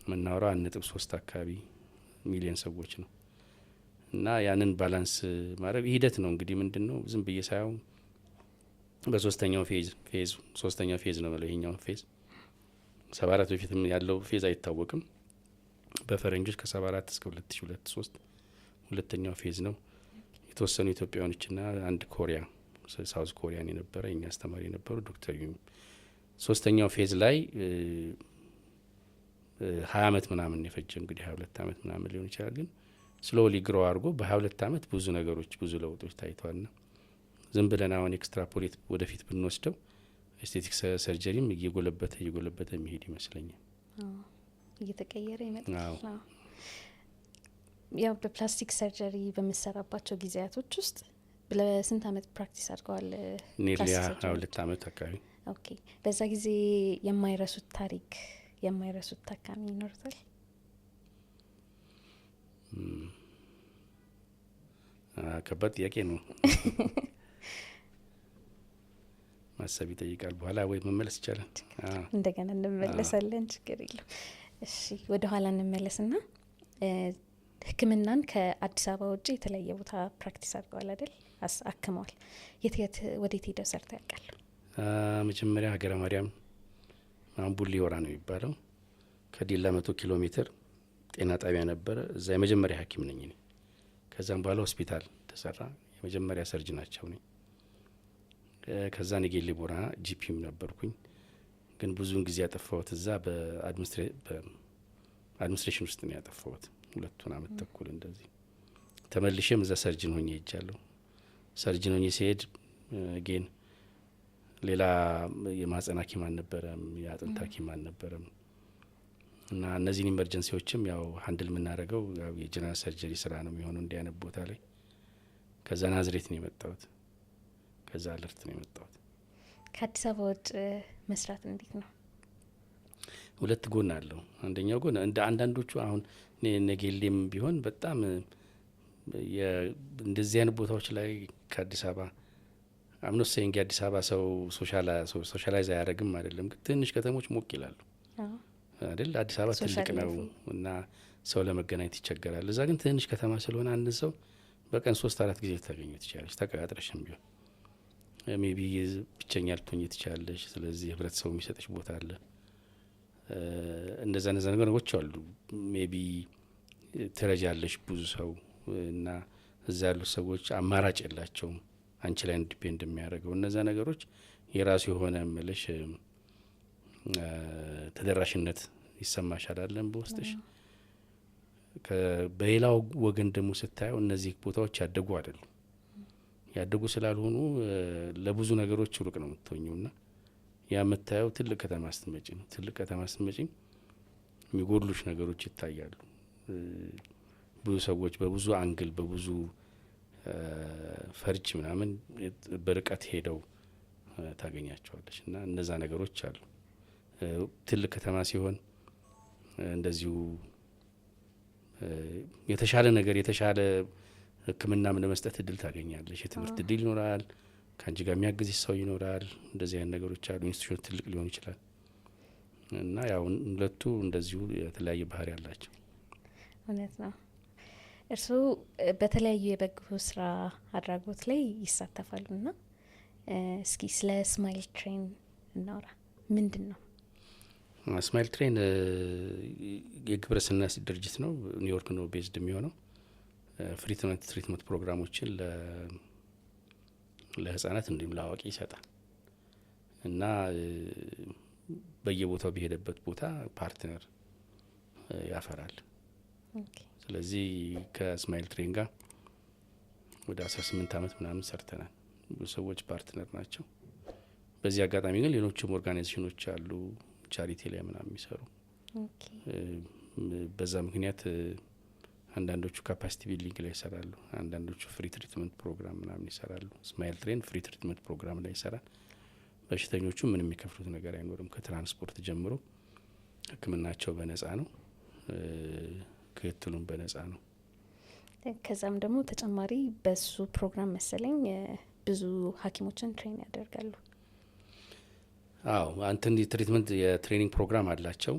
የምናወራው 1.3 አካባቢ ሚሊዮን ሰዎች ነው እና ያንን ባላንስ ማድረግ ሂደት ነው። እንግዲህ ምንድን ነው ዝም ብዬ ሳየው በሶስተኛው ሶስተኛው ፌዝ ነው ማለት ይሄኛው ፌዝ 74 በፊትም ያለው ፌዝ አይታወቅም። በፈረንጆች ከ74 እስከ 2002-3 ሁለተኛው ፌዝ ነው። የተወሰኑ ኢትዮጵያውያኖችና አንድ ኮሪያ ሳውዝ ኮሪያን የነበረ የኛ አስተማሪ የነበሩ ዶክተር ሶስተኛው ፌዝ ላይ 20 አመት ምናምን የፈጀ እንግዲህ 22 አመት ምናምን ሊሆን ይችላል። ግን ስሎሊ ግሮ አድርጎ በ22 አመት ብዙ ነገሮች ብዙ ለውጦች ታይተዋልና ዝም ብለን አሁን ኤክስትራፖሌት ወደፊት ብንወስደው ኤስቴቲክ ሰርጀሪም እየጎለበተ የሚሄድ ይመስለኛል። እየተቀየረ ይመጣል። ያው በፕላስቲክ ሰርጀሪ በምሰራባቸው ጊዜያቶች ውስጥ ለስንት አመት ፕራክቲስ አድርገዋል? ኔርሊያ 22 አመት አካባቢ። ኦኬ። በዛ ጊዜ የማይረሱት ታሪክ የማይረሱት ታካሚ ይኖርታል? ከባድ ጥያቄ ነው። ማሰብ ይጠይቃል። በኋላ ወይ መመለስ ይቻላል። እንደገና እንመለሳለን። ችግር የለም። እሺ ወደ ኋላ እንመለስና ሕክምናን ከአዲስ አበባ ውጭ የተለያየ ቦታ ፕራክቲስ አድርገዋል አይደል? አክመዋል። የት ወዴት ሄደው ሰርተው ያውቃሉ? መጀመሪያ ሀገረ ማርያም ቡሌ ሆራ ነው የሚባለው ከዲላ 100 ኪሎ ሜትር ጤና ጣቢያ ነበረ። እዛ የመጀመሪያ ሐኪም ነኝ እኔ። ከዛም በኋላ ሆስፒታል ተሰራ። የመጀመሪያ ሰርጅናቸው ነኝ። ከዛ ነጌሌ ቦራ ጂፒም ነበርኩኝ። ግን ብዙውን ጊዜ ያጠፋሁት እዛ በአድሚኒስትሬሽን ውስጥ ነው ያጠፋሁት 2 አመት ተኩል እንደዚህ። ተመልሼም እዛ ሰርጅን ሆኜ ሄጃለሁ። ሰርጅን ሆኜ ሲሄድ ጌን ሌላ የማህጸን ሐኪም አልነበረም፣ የአጥንት ሐኪም አልነበረም እና እነዚህን ኢመርጀንሲዎችም ያው ሀንድል የምናደርገው ያው የጀነራል ሰርጀሪ ስራ ነው የሚሆነው እንዲህ አይነት ቦታ ላይ። ከዛ ናዝሬት ነው የመጣሁት። ከዛ አለርት ነው የመጣሁት። ከአዲስ አበባ ውጭ መስራት እንዴት ነው? 2 ጎን አለው። አንደኛው ጎን እንደ አንዳንዶቹ አሁን ነጌሌም ቢሆን በጣም እንደዚህ አይነት ቦታዎች ላይ ከአዲስ አበባ አምኖ ሰንግ የአዲስ አበባ ሰው ሶሻላይዝ አያደርግም አይደለም፣ ግን ትንሽ ከተሞች ሞቅ ይላሉ አይደል? አዲስ አበባ ትልቅ ነው እና ሰው ለመገናኘት ይቸገራል። እዛ ግን ትንሽ ከተማ ስለሆነ አንድ ሰው በቀን 3-4 ጊዜ ታገኙ ትችላለች። ተቀጣጥረሽም ቢሆን ሜቢ ብቸኛ ልትሆኚ ትችላለሽ። ስለዚህ ህብረተሰቡ የሚሰጥሽ ቦታ አለ። እንደዛ ነገሮች አሉ። ሜቢ ትረጃለሽ ብዙ ሰው እና እዛ ያሉት ሰዎች አማራጭ የላቸውም አንቺ ላይ ዲፔንድ የሚያደርገው። እነዛ ነገሮች የራሱ የሆነ መልሽ ተደራሽነት ይሰማሻል አለን በውስጥሽ። በሌላው ወገን ደግሞ ስታየው እነዚህ ቦታዎች ያደጉ አይደሉም። ያደጉ ስላልሆኑ ለብዙ ነገሮች ሩቅ ነው የምትሆኚው እና ያ የምታየው ትልቅ ከተማ ስትመጪ ነው። ትልቅ ከተማ ስትመጪ የሚጎድሉሽ ነገሮች ይታያሉ። ብዙ ሰዎች በብዙ አንግል በብዙ ፈርጅ ምናምን በርቀት ሄደው ታገኛቸዋለች እና እነዛ ነገሮች አሉ። ትልቅ ከተማ ሲሆን እንደዚሁ የተሻለ ነገር የተሻለ ሕክምናም ለመስጠት እድል ታገኛለች። የትምህርት እድል ይኖራል። ከአንቺ ጋር የሚያግዝሽ ሰው ይኖራል። እንደዚህ አይነት ነገሮች አሉ። ኢንስቲትዩሽን ትልቅ ሊሆን ይችላል እና ያው ሁለቱ እንደዚሁ የተለያየ ባህሪ ያላቸው። እውነት ነው። እርስዎ በተለያዩ የበጎ ስራ አድራጎት ላይ ይሳተፋሉ እና እስኪ ስለ ስማይል ትሬን እናውራ። ምንድን ነው ስማይል ትሬን? የግብረ ሰናይ ድርጅት ነው። ኒውዮርክ ነው ቤዝድ የሚሆነው። ፍሪ ትሪትመንት ፕሮግራሞችን ለህጻናት እንዲሁም ለአዋቂ ይሰጣል እና በየቦታው በሄደበት ቦታ ፓርትነር ያፈራል። ስለዚህ ከስማይል ትሬን ጋር ወደ 18 ዓመት ምናምን ሰርተናል። ብዙ ሰዎች ፓርትነር ናቸው። በዚህ አጋጣሚ ግን ሌሎችም ኦርጋናይዜሽኖች አሉ ቻሪቲ ላይ ምናምን የሚሰሩ። በዛ ምክንያት አንዳንዶቹ ካፓሲቲ ቢልዲንግ ላይ ይሰራሉ፣ አንዳንዶቹ ፍሪ ትሪትመንት ፕሮግራም ምናምን ይሰራሉ። ስማይል ትሬን ፍሪ ትሪትመንት ፕሮግራም ላይ ይሰራል። በሽተኞቹ ምንም የሚከፍሉት ነገር አይኖርም። ከትራንስፖርት ጀምሮ ሕክምናቸው በነጻ ነው፣ ክትትሉም በነጻ ነው። ከዛም ደግሞ ተጨማሪ በሱ ፕሮግራም መሰለኝ ብዙ ሐኪሞችን ትሬን ያደርጋሉ። አዎ አንተን የትሪትመንት የትሬኒንግ ፕሮግራም አላቸው።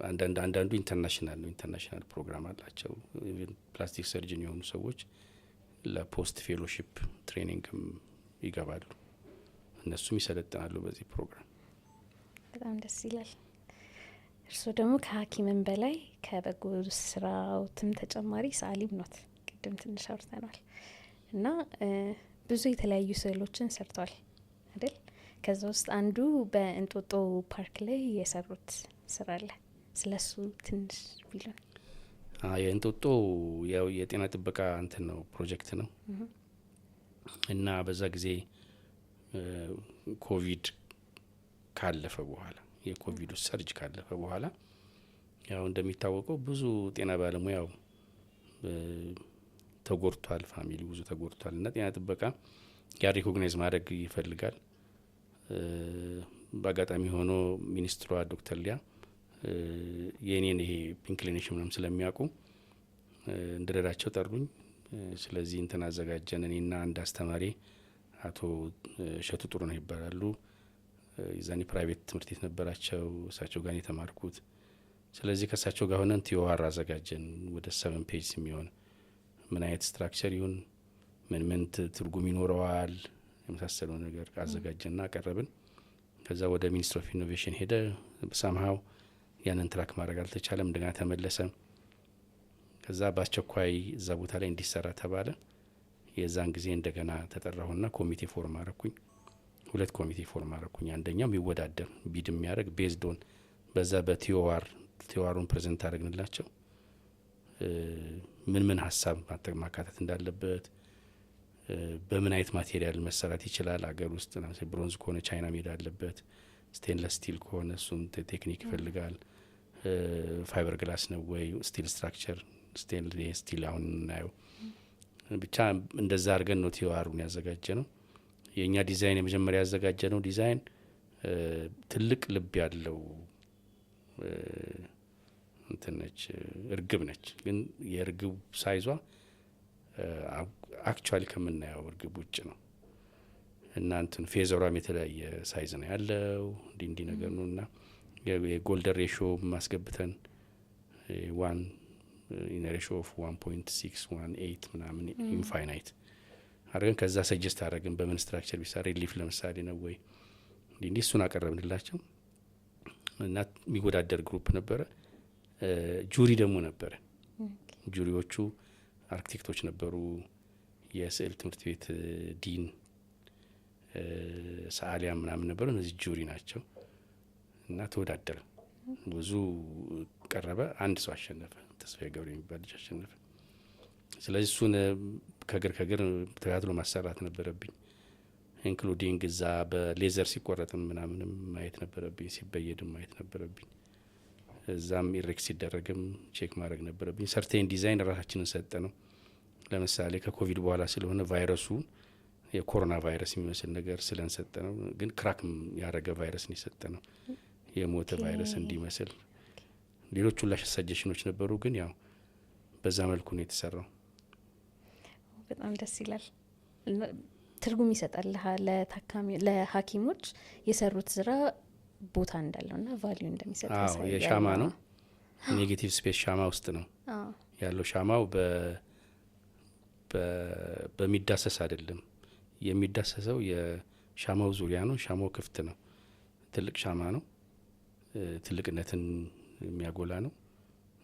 አንዳንዱ ኢንተርናሽናል ነው፣ ኢንተርናሽናል ፕሮግራም አላቸው። ፕላስቲክ ሰርጅን የሆኑ ሰዎች ለፖስት ፌሎሺፕ ትሬኒንግም ይገባሉ፣ እነሱም ይሰለጥናሉ በዚህ ፕሮግራም። በጣም ደስ ይላል። እርስዎ ደግሞ ከሐኪምም በላይ ከበጎ ስራዎትም ተጨማሪ ሰዓሊም ኖት። ቅድም ትንሽ አውርተናል እና ብዙ የተለያዩ ስዕሎችን ሰርተዋል አይደል? ከዛ ውስጥ አንዱ በእንጦጦ ፓርክ ላይ የሰሩት ስራ አለ። ስለሱ ትንሽ ቢሉን። የእንጦጦ ያው የጤና ጥበቃ እንትን ነው ፕሮጀክት ነው እና በዛ ጊዜ ኮቪድ ካለፈ በኋላ የኮቪድ ሰርጅ ካለፈ በኋላ ያው እንደሚታወቀው ብዙ ጤና ባለሙያው ተጎድቷል፣ ፋሚሊ ብዙ ተጎድቷል እና ጤና ጥበቃ ያ ሪኮግናይዝ ማድረግ ይፈልጋል። በአጋጣሚ ሆኖ ሚኒስትሯ ዶክተር ሊያ የኔን ይሄ ኢንክሊኔሽን ምናምን ስለሚያውቁ እንድረዳቸው ጠሩኝ። ስለዚህ እንትን አዘጋጀን። እኔና አንድ አስተማሪ አቶ እሸቱ ጥሩ ነው ይባላሉ። የዛኔ ፕራይቬት ትምህርት ቤት ነበራቸው፣ እሳቸው ጋር የተማርኩት። ስለዚህ ከእሳቸው ጋር ሆነን ቲዮዋር አዘጋጀን። ወደ 7 ፔጅ የሚሆን ምን አይነት ስትራክቸር ይሁን ምን ምን ትርጉም ይኖረዋል የመሳሰለው ነገር አዘጋጀና አቀረብን። ከዛ ወደ ሚኒስትር ኦፍ ኢኖቬሽን ሄደ። ሳምሃው ያንን ትራክ ማድረግ አልተቻለም፣ እንደገና ተመለሰ። ከዛ በአስቸኳይ እዛ ቦታ ላይ እንዲሰራ ተባለ። የዛን ጊዜ እንደገና ተጠራሁና ኮሚቴ ፎርም አረኩኝ። 2 ኮሚቴ ፎርም አረኩኝ። አንደኛው የሚወዳደር ቢድ የሚያደርግ ቤዝዶን በዛ በቲዮዋሩን ፕሬዘንት አደረግንላቸው። ምን ምን ሀሳብ ማካተት እንዳለበት፣ በምን አይነት ማቴሪያል መሰራት ይችላል፣ አገር ውስጥ ብሮንዝ ከሆነ ቻይና ሜድ አለበት፣ ስቴንለስ ስቲል ከሆነ እሱን ቴክኒክ ይፈልጋል፣ ፋይበር ግላስ ነው ወይ ስቲል ስትራክቸር ስቴንሌስ ስቲል አሁን እናየው። ብቻ እንደዛ አድርገን ነው ቲዮዋሩን ያዘጋጀ ነው። የእኛ ዲዛይን የመጀመሪያ ያዘጋጀ ነው ዲዛይን ትልቅ ልብ ያለው እንትን ነች፣ እርግብ ነች። ግን የእርግብ ሳይዟ አክቹዋሊ ከምናየው እርግብ ውጭ ነው እና እንትን ፌዘሯም የተለያየ ሳይዝ ነው ያለው። እንዲህ ነገር ነው እና የጎልደን ሬሾ ማስገብተን 1 ኢን ሬሾ ኦፍ 1.618 ምናምን ኢንፋይናይት አድርገን ከዛ ሰጀስት አደረግን በምን ስትራክቸር ቢሰራ ሪሊፍ ለምሳሌ ነው ወይ እንዲህ እሱን አቀረብንላቸው እና የሚወዳደር ግሩፕ ነበረ። ጁሪ ደግሞ ነበረ። ጁሪዎቹ አርክቴክቶች ነበሩ፣ የስዕል ትምህርት ቤት ዲን፣ ሰዓሊያ ምናምን ነበሩ። እነዚህ ጁሪ ናቸው እና ተወዳደረ። ብዙ ቀረበ፣ አንድ ሰው አሸነፈ። ተስፋዬ ገብረ የሚባል ልጅ አሸነፈ። ስለዚህ እሱን ከግር ተከታትሎ ማሰራት ነበረብኝ። ኢንክሉዲንግ እዛ በሌዘር ሲቆረጥም ምናምንም ማየት ነበረብኝ፣ ሲበየድም ማየት ነበረብኝ። እዛም ኢሬክት ሲደረግም ቼክ ማድረግ ነበረብኝ። ሰርቴን ዲዛይን ራሳችንን ሰጠ ነው። ለምሳሌ ከኮቪድ በኋላ ስለሆነ ቫይረሱ የኮሮና ቫይረስ የሚመስል ነገር ስለንሰጠ ነው። ግን ክራክም ያደረገ ቫይረስን የሰጠ ነው፣ የሞተ ቫይረስ እንዲመስል። ሌሎቹ ላሽ ሰጀሽኖች ነበሩ፣ ግን ያው በዛ መልኩ ነው የተሰራው። በጣም ደስ ይላል። ትርጉም ይሰጣል ለሐኪሞች የሰሩት ስራ ቦታ እንዳለውና ቫልዩ እንደሚሰጥ ያሳያል። የሻማ ነው ኔጌቲቭ ስፔስ ሻማ ውስጥ ነው ያለው። ሻማው በሚዳሰስ አይደለም የሚዳሰሰው፣ የሻማው ዙሪያ ነው። ሻማው ክፍት ነው። ትልቅ ሻማ ነው። ትልቅነትን የሚያጎላ ነው።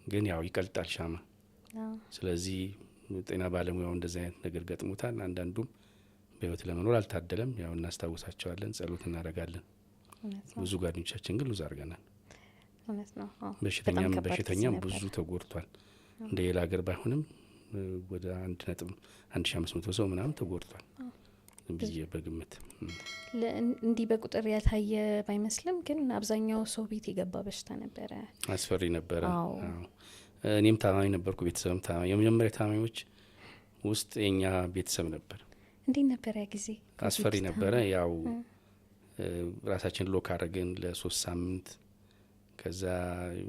ግን ያው ይቀልጣል ሻማ። ስለዚህ ጤና ባለሙያው እንደዚህ አይነት ነገር ገጥሞታል። አንዳንዱም በህይወት ለመኖር አልታደለም። ያው እናስታውሳቸዋለን፣ ጸሎት እናደርጋለን። ብዙ ጓደኞቻችን ግን ሉዝ አድርገናል። በሽተኛም ብዙ ተጎድቷል። እንደ ሌላ ሀገር ባይሆንም ወደ 1.1500 ሰው ምናምን ተጎድቷል ብዬ በግምት። እንዲህ በቁጥር ያልታየ ባይመስልም ግን አብዛኛው ሰው ቤት የገባ በሽታ ነበረ። አስፈሪ ነበረ። እኔም ታማሚ ነበርኩ፣ ቤተሰብም ታማሚ። የመጀመሪያ ታማሚዎች ውስጥ የኛ ቤተሰብ ነበር። እንዴት ነበር ያ ጊዜ? አስፈሪ ነበረ። ያው ራሳችን ሎክ አድርገን ለ3 ሳምንት ከዛ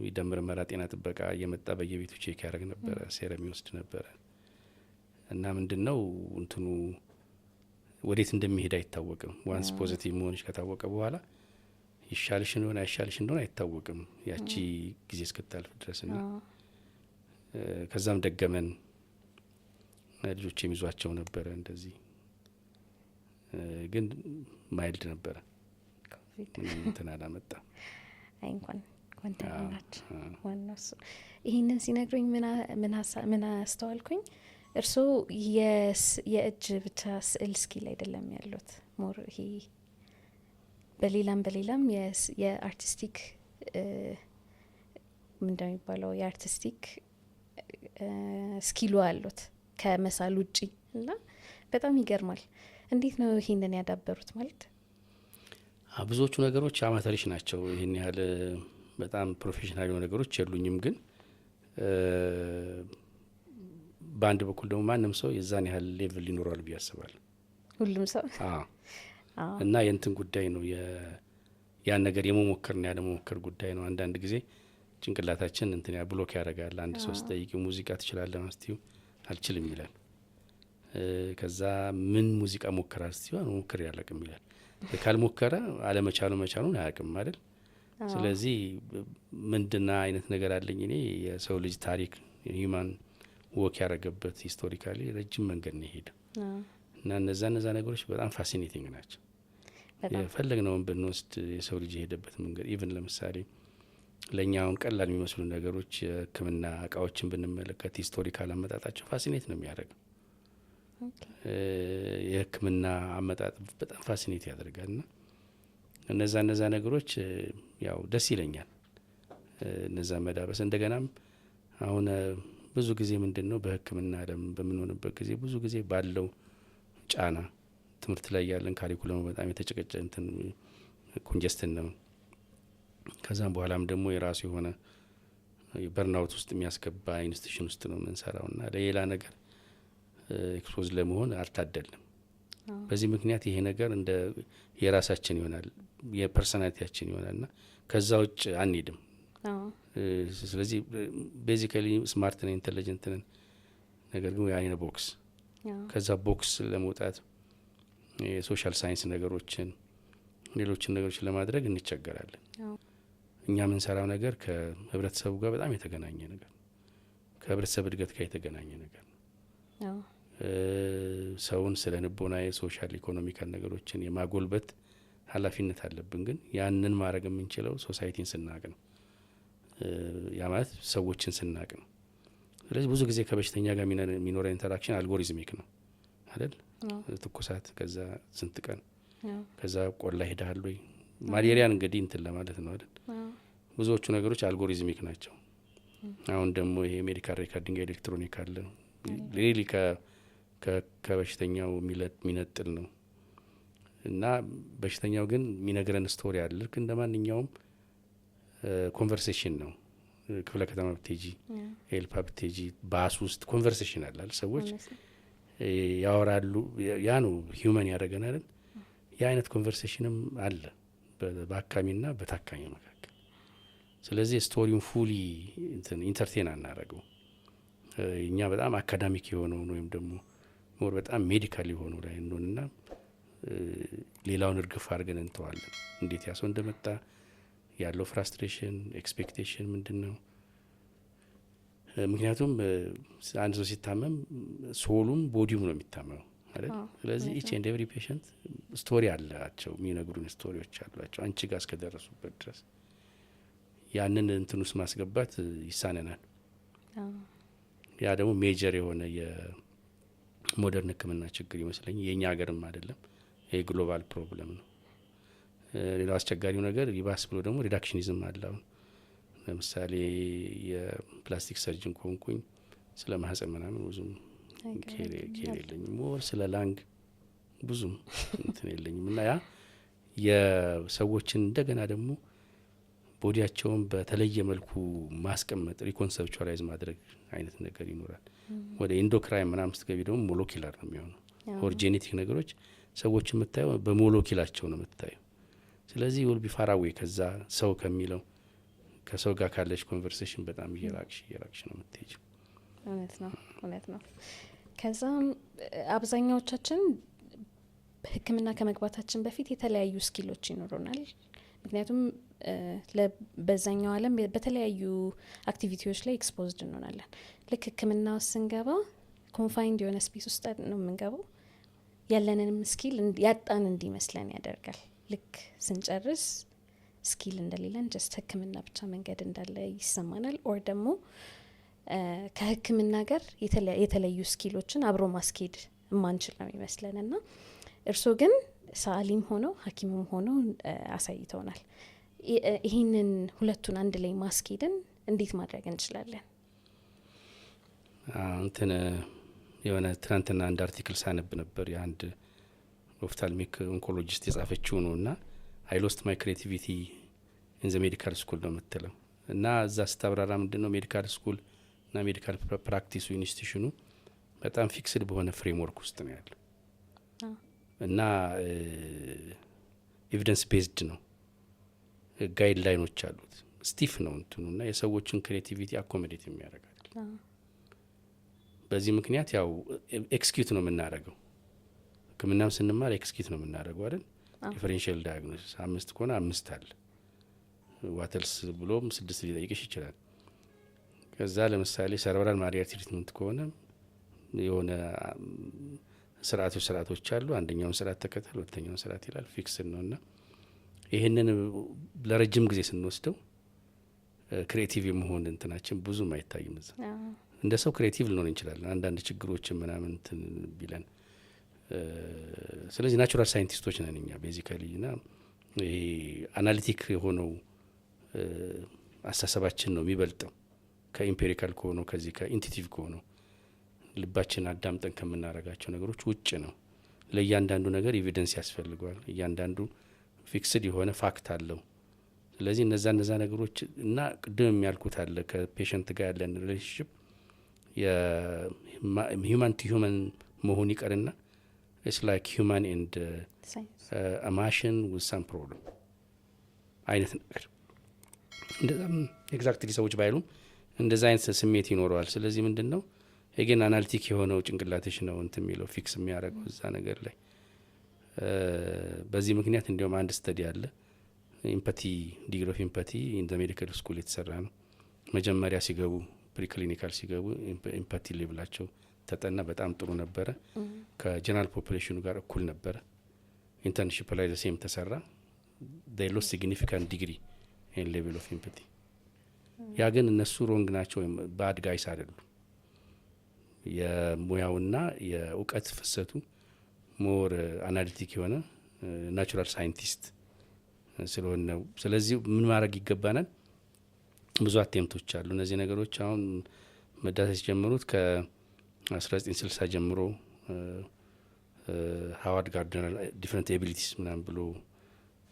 የደም ምርመራ ጤና ጥበቃ እየመጣ በየቤቱ ቼክ ያደርግ ነበረ፣ ሴረም ይወስድ ነበረ እና ምንድነው እንትኑ ወዴት እንደሚሄድ አይታወቅም። ዋንስ ፖዚቲቭ መሆንሽ ከታወቀ በኋላ ይሻልሽ እንደሆነ አይሻልሽ እንደሆነ አይታወቅም ያቺ ጊዜ እስክታልፍ ድረስ ና ከዛም ደገመን። ልጆች የሚዟቸው ነበረ እንደዚህ፣ ግን ማይልድ ነበረ፣ እንትን አላመጣም። አይ እንኳን ኮንታክት ዋናው እሱ። ይህንን ሲነግሩኝ ምን አስተዋልኩኝ? እርስዎ የእጅ ብቻ ስዕል ስኪል አይደለም ያሉት፣ ሞር ይሄ በሌላም የአርቲስቲክ ምንድነው የሚባለው የአርቲስቲክ ስኪሉ አሉት ከመሳል ውጪ እና በጣም ይገርማል። እንዴት ነው ይሄንን ያዳበሩት? ማለት ብዙዎቹ ነገሮች አማተሪሽ ናቸው። ይህን ያህል በጣም ፕሮፌሽናል የሆኑ ነገሮች የሉኝም። ግን በአንድ በኩል ደግሞ ማንም ሰው የዛን ያህል ሌቭል ሊኖረዋል ብዬ አስባለሁ። ሁሉም ሰው እና የእንትን ጉዳይ ነው ያን ነገር የመሞከርና ያለመሞከር ጉዳይ ነው። አንዳንድ ጊዜ ጭንቅላታችን እንትን ብሎክ ያደርጋል። አንድ ሰው ስጠይቂው ሙዚቃ ትችላለህ ማስቲው አልችልም ይላል። ከዛ ምን ሙዚቃ ሞከራል ስቲው ሞክር ያለቅም ይላል። ካልሞከረ መቻሉን አያውቅም አይደል? ስለዚህ ምንድና አይነት ነገር አለኝ እኔ የሰው ልጅ ታሪክ ሂማን ወክ ያደረገበት ሂስቶሪካሊ ረጅም መንገድ ነው ሄደ እና እነዛ ነገሮች በጣም ፋሲኔቲንግ ናቸው። የፈለግነውን ብንወስድ የሰው ልጅ የሄደበት መንገድ ኢቭን ለምሳሌ ለእኛ አሁን ቀላል የሚመስሉ ነገሮች የሕክምና እቃዎችን ብንመለከት ሂስቶሪካል አመጣጣቸው ፋሲኔት ነው የሚያደርገው። የሕክምና አመጣጥ በጣም ፋሲኔት ያደርጋል ና እነዛ ነገሮች ያው ደስ ይለኛል እነዛ መዳበስ። እንደገናም አሁን ብዙ ጊዜ ምንድነው በሕክምና ዓለም በምንሆንበት ጊዜ ብዙ ጊዜ ባለው ጫና ትምህርት ላይ ያለን ካሪኩለሙ በጣም የተጨቀጨ እንትን ኮንጀስትን ነው። ከዛም በኋላም ደግሞ የራሱ የሆነ በርናውት ውስጥ የሚያስገባ ኢንስቲትዩሽን ውስጥ ነው የምንሰራው ና ለሌላ ነገር ኤክስፖዝ ለመሆን አልታደልም። በዚህ ምክንያት ይሄ ነገር እንደ የራሳችን ይሆናል፣ የፐርሶናሊቲያችን ይሆናል ና ከዛ ውጭ አንሄድም። ስለዚህ ቤዚካሊ ስማርት ነን፣ ኢንቴሊጀንት ነን። ነገር ግን ያይነ ቦክስ ከዛ ቦክስ ለመውጣት የሶሻል ሳይንስ ነገሮችን ሌሎችን ነገሮች ለማድረግ እንቸገራለን። እኛ የምንሰራው ነገር ከህብረተሰቡ ጋር በጣም የተገናኘ ነገር፣ ከህብረተሰብ እድገት ጋር የተገናኘ ነገር ነው። ሰውን ስለ ንቦናዊ ሶሻል ኢኮኖሚካል ነገሮችን የማጎልበት ኃላፊነት አለብን። ግን ያንን ማድረግ የምንችለው ሶሳይቲን ስናቅ ነው። ያ ማለት ሰዎችን ስናቅ ነው። ስለዚህ ብዙ ጊዜ ከበሽተኛ ጋር የሚኖረው ኢንተራክሽን አልጎሪዝሚክ ነው አይደል? ትኩሳት፣ ከዛ ስንት ቀን፣ ከዛ ቆላ ሄዳል ወይ ማሌሪያን እንግዲህ እንትን ለማለት ነው አይደል? ብዙዎቹ ነገሮች አልጎሪዝሚክ ናቸው። አሁን ደግሞ ይሄ ሜዲካል ሬካርዲንግ ኤሌክትሮኒክ አለ። ሪሊ ከበሽተኛው የሚነጥል ነው እና በሽተኛው ግን የሚነግረን ስቶሪ አለ። ልክ እንደ ማንኛውም ኮንቨርሴሽን ነው። ክፍለ ከተማ ብትሄጂ፣ ኤልፓ ብትሄጂ፣ ባስ ውስጥ ኮንቨርሴሽን አለ። ሰዎች ያወራሉ። ያ ነው ሂውመን ያደረገናል። የአይነት ኮንቨርሴሽንም አለ በአካሚና በታካሚ መካከል። ስለዚህ ስቶሪውን ፉሊ ኢንተርቴን አናረገው። እኛ በጣም አካዳሚክ የሆነውን ወይም ደግሞ ሞር በጣም ሜዲካል የሆነው ላይ እንሆንና ሌላውን እርግፍ አድርገን እንተዋለን። እንዴት ያ ሰው እንደመጣ ያለው ፍራስትሬሽን፣ ኤክስፔክቴሽን ምንድን ነው? ምክንያቱም አንድ ሰው ሲታመም ሶሉም ቦዲውም ነው የሚታመመው አይደል? ስለዚህ ኢች ኤንድ ኤቭሪ ፔሸንት ስቶሪ አላቸው፣ የሚነግሩን ስቶሪዎች አሏቸው አንቺ ጋር እስከደረሱበት ድረስ። ያንን እንትን ውስጥ ማስገባት ይሳነናል። ያ ደግሞ ሜጀር የሆነ የሞደርን ሕክምና ችግር ይመስለኝ። የእኛ ሀገርም አይደለም፣ ይሄ ግሎባል ፕሮብለም ነው። ሌላው አስቸጋሪው ነገር ይባስ ብሎ ደግሞ ሪዳክሽኒዝም አለ። አሁን ለምሳሌ የፕላስቲክ ሰርጅን ከሆንኩኝ ስለ ማህፀን ምናምን ብዙም ኬር የለኝም። ሞር ስለ ላንግ ብዙም እንትን የለኝም። እና ያ የሰዎችን እንደገና ደግሞ ቦዲያቸውን በተለየ መልኩ ማስቀመጥ ሪኮንሰፕቹዋላይዝ ማድረግ አይነት ነገር ይኖራል። ወደ ኢንዶክራይን ምናምን ስትገቢ ደግሞ ሞለኪላር ነው የሚሆነው። ኦር ጄኔቲክ ነገሮች ሰዎች የምታየው በሞለኪላቸው ነው የምታየው። ስለዚህ ውል ቢፋራዌ ከዛ ሰው ከሚለው ከሰው ጋር ካለች ኮንቨርሴሽን በጣም እየራቅሽ ነው የምትሄጂው። እውነት ነው። ከዛም አብዛኛዎቻችን ሕክምና ከመግባታችን በፊት የተለያዩ ስኪሎች ይኖሩናል። ምክንያቱም በዛኛው ዓለም በተለያዩ አክቲቪቲዎች ላይ ኤክስፖዝድ እንሆናለን። ልክ ሕክምና ውስጥ ስንገባ ኮንፋይንድ የሆነ ስፔስ ውስጥ ነው የምንገባው። ያለንንም ስኪል ያጣን እንዲመስለን ያደርጋል። ልክ ስንጨርስ ስኪል እንደሌለን ጀስት ሕክምና ብቻ መንገድ እንዳለ ይሰማናል። ኦር ደግሞ ከሕክምና ጋር የተለዩ ስኪሎችን አብሮ ማስኬድ የማንችል ነው ይመስለን እና እርስዎ ግን ሰዓሊም ሆነው ሐኪምም ሆነው አሳይተውናል። ይህንን ሁለቱን አንድ ላይ ማስኬድን እንዴት ማድረግ እንችላለን? እንትን የሆነ ትናንትና አንድ አርቲክል ሳነብ ነበር የአንድ ኦፍታልሚክ ኦንኮሎጂስት የጻፈችው ነው እና አይ ሎስት ማይ ክሬቲቪቲ ኢን ዘ ሜዲካል ስኩል ነው የምትለው እና እዛ ስታብራራ ምንድን ነው ሜዲካል ስኩል እና ሜዲካል ፕራክቲሱ ኢንስቲትዩሽኑ በጣም ፊክስድ በሆነ ፍሬምወርክ ውስጥ ነው ያለው እና ኤቪደንስ ቤዝድ ነው። ጋይድ ላይኖች አሉት። ስቲፍ ነው እንትኑ እና የሰዎችን ክሬቲቪቲ አኮሞዴት የሚያደርጋል። በዚህ ምክንያት ያው ኤክስኪዩት ነው የምናደርገው። ሕክምናም ስንማር ኤክስኪዩት ነው የምናደርገው አይደል? ዲፈረንሻል ዳያግኖሲስ 5 ከሆነ 5 አለ። ዋተልስ ብሎም 6 ሊጠይቅሽ ይችላል። ከዛ ለምሳሌ ሰረብራል ማሪየር ትሪትመንት ከሆነ የሆነ ስርዓቶች አሉ። አንደኛውን ስርዓት ተከተል፣ ሁለተኛውን ስርዓት ይላል። ፊክስድ ነው እና ይህንን ለረጅም ጊዜ ስንወስደው ክሬቲቭ የመሆን እንትናችን ብዙም አይታይም። እዛ እንደ ሰው ክሬቲቭ ልንሆን እንችላለን አንዳንድ ችግሮችን ምናምን እንትን ቢለን። ስለዚህ ናቹራል ሳይንቲስቶች ነን እኛ ቤዚካሊ እና ይሄ አናሊቲክ የሆነው አስተሳሰባችን ነው የሚበልጠው ከኢምፔሪካል ከሆነው ከዚህ ከኢንቲቲቭ ከሆነው ልባችን አዳምጠን ከምናረጋቸው ነገሮች ውጭ ነው። ለእያንዳንዱ ነገር ኤቪደንስ ያስፈልገዋል። እያንዳንዱ ፊክስድ የሆነ ፋክት አለው። ስለዚህ እነዛ ነገሮች እና ቅድም የሚያልኩት አለ ከፔሸንት ጋር ያለን ሪሌሽንሽፕ የሂውማን ቱ ሂውማን መሆን ይቀርና ኢትስ ላይክ ሂውማን ኤንድ ማሽን ዊዝ ሳም ፕሮብለም አይነት ነገር እንደዛም ኤግዛክትሊ ሰዎች ባይሉም እንደዛ አይነት ስሜት ይኖረዋል። ስለዚህ ምንድን ነው ግን አናሊቲክ የሆነው ጭንቅላትሽ ነው እንትን የሚለው ፊክስ የሚያደርገው እዛ ነገር ላይ። በዚህ ምክንያት እንዲሁም አንድ ስተዲ አለ ኢምፓቲ ዲግሪ ኦፍ ኢምፓቲ ኢን ዘ ሜዲካል ስኩል የተሰራ ነው። መጀመሪያ ሲገቡ ፕሪክሊኒካል ሲገቡ ኢምፓቲ ሌቭላቸው ተጠና። በጣም ጥሩ ነበረ። ከጀነራል ፖፑሌሽኑ ጋር እኩል ነበረ። ኢንተርንሺፕ ላይ ዘሴም ተሰራ። they lost significant degree in level of empathy። ያ ግን እነሱ ሮንግ ናቸው ወይም ባድ ጋይስ አይደሉም። የሙያውና የእውቀት ፍሰቱ ሞር አናሊቲክ የሆነ ናቹራል ሳይንቲስት ስለሆነ ነው። ስለዚህ ምን ማድረግ ይገባናል? ብዙ አቴምቶች አሉ። እነዚህ ነገሮች አሁን መዳሰስ ጀምሩት ከ1960 ጀምሮ ሃዋርድ ጋርደነር ዲፍረንት ኤቢሊቲስ ምናምን ብሎ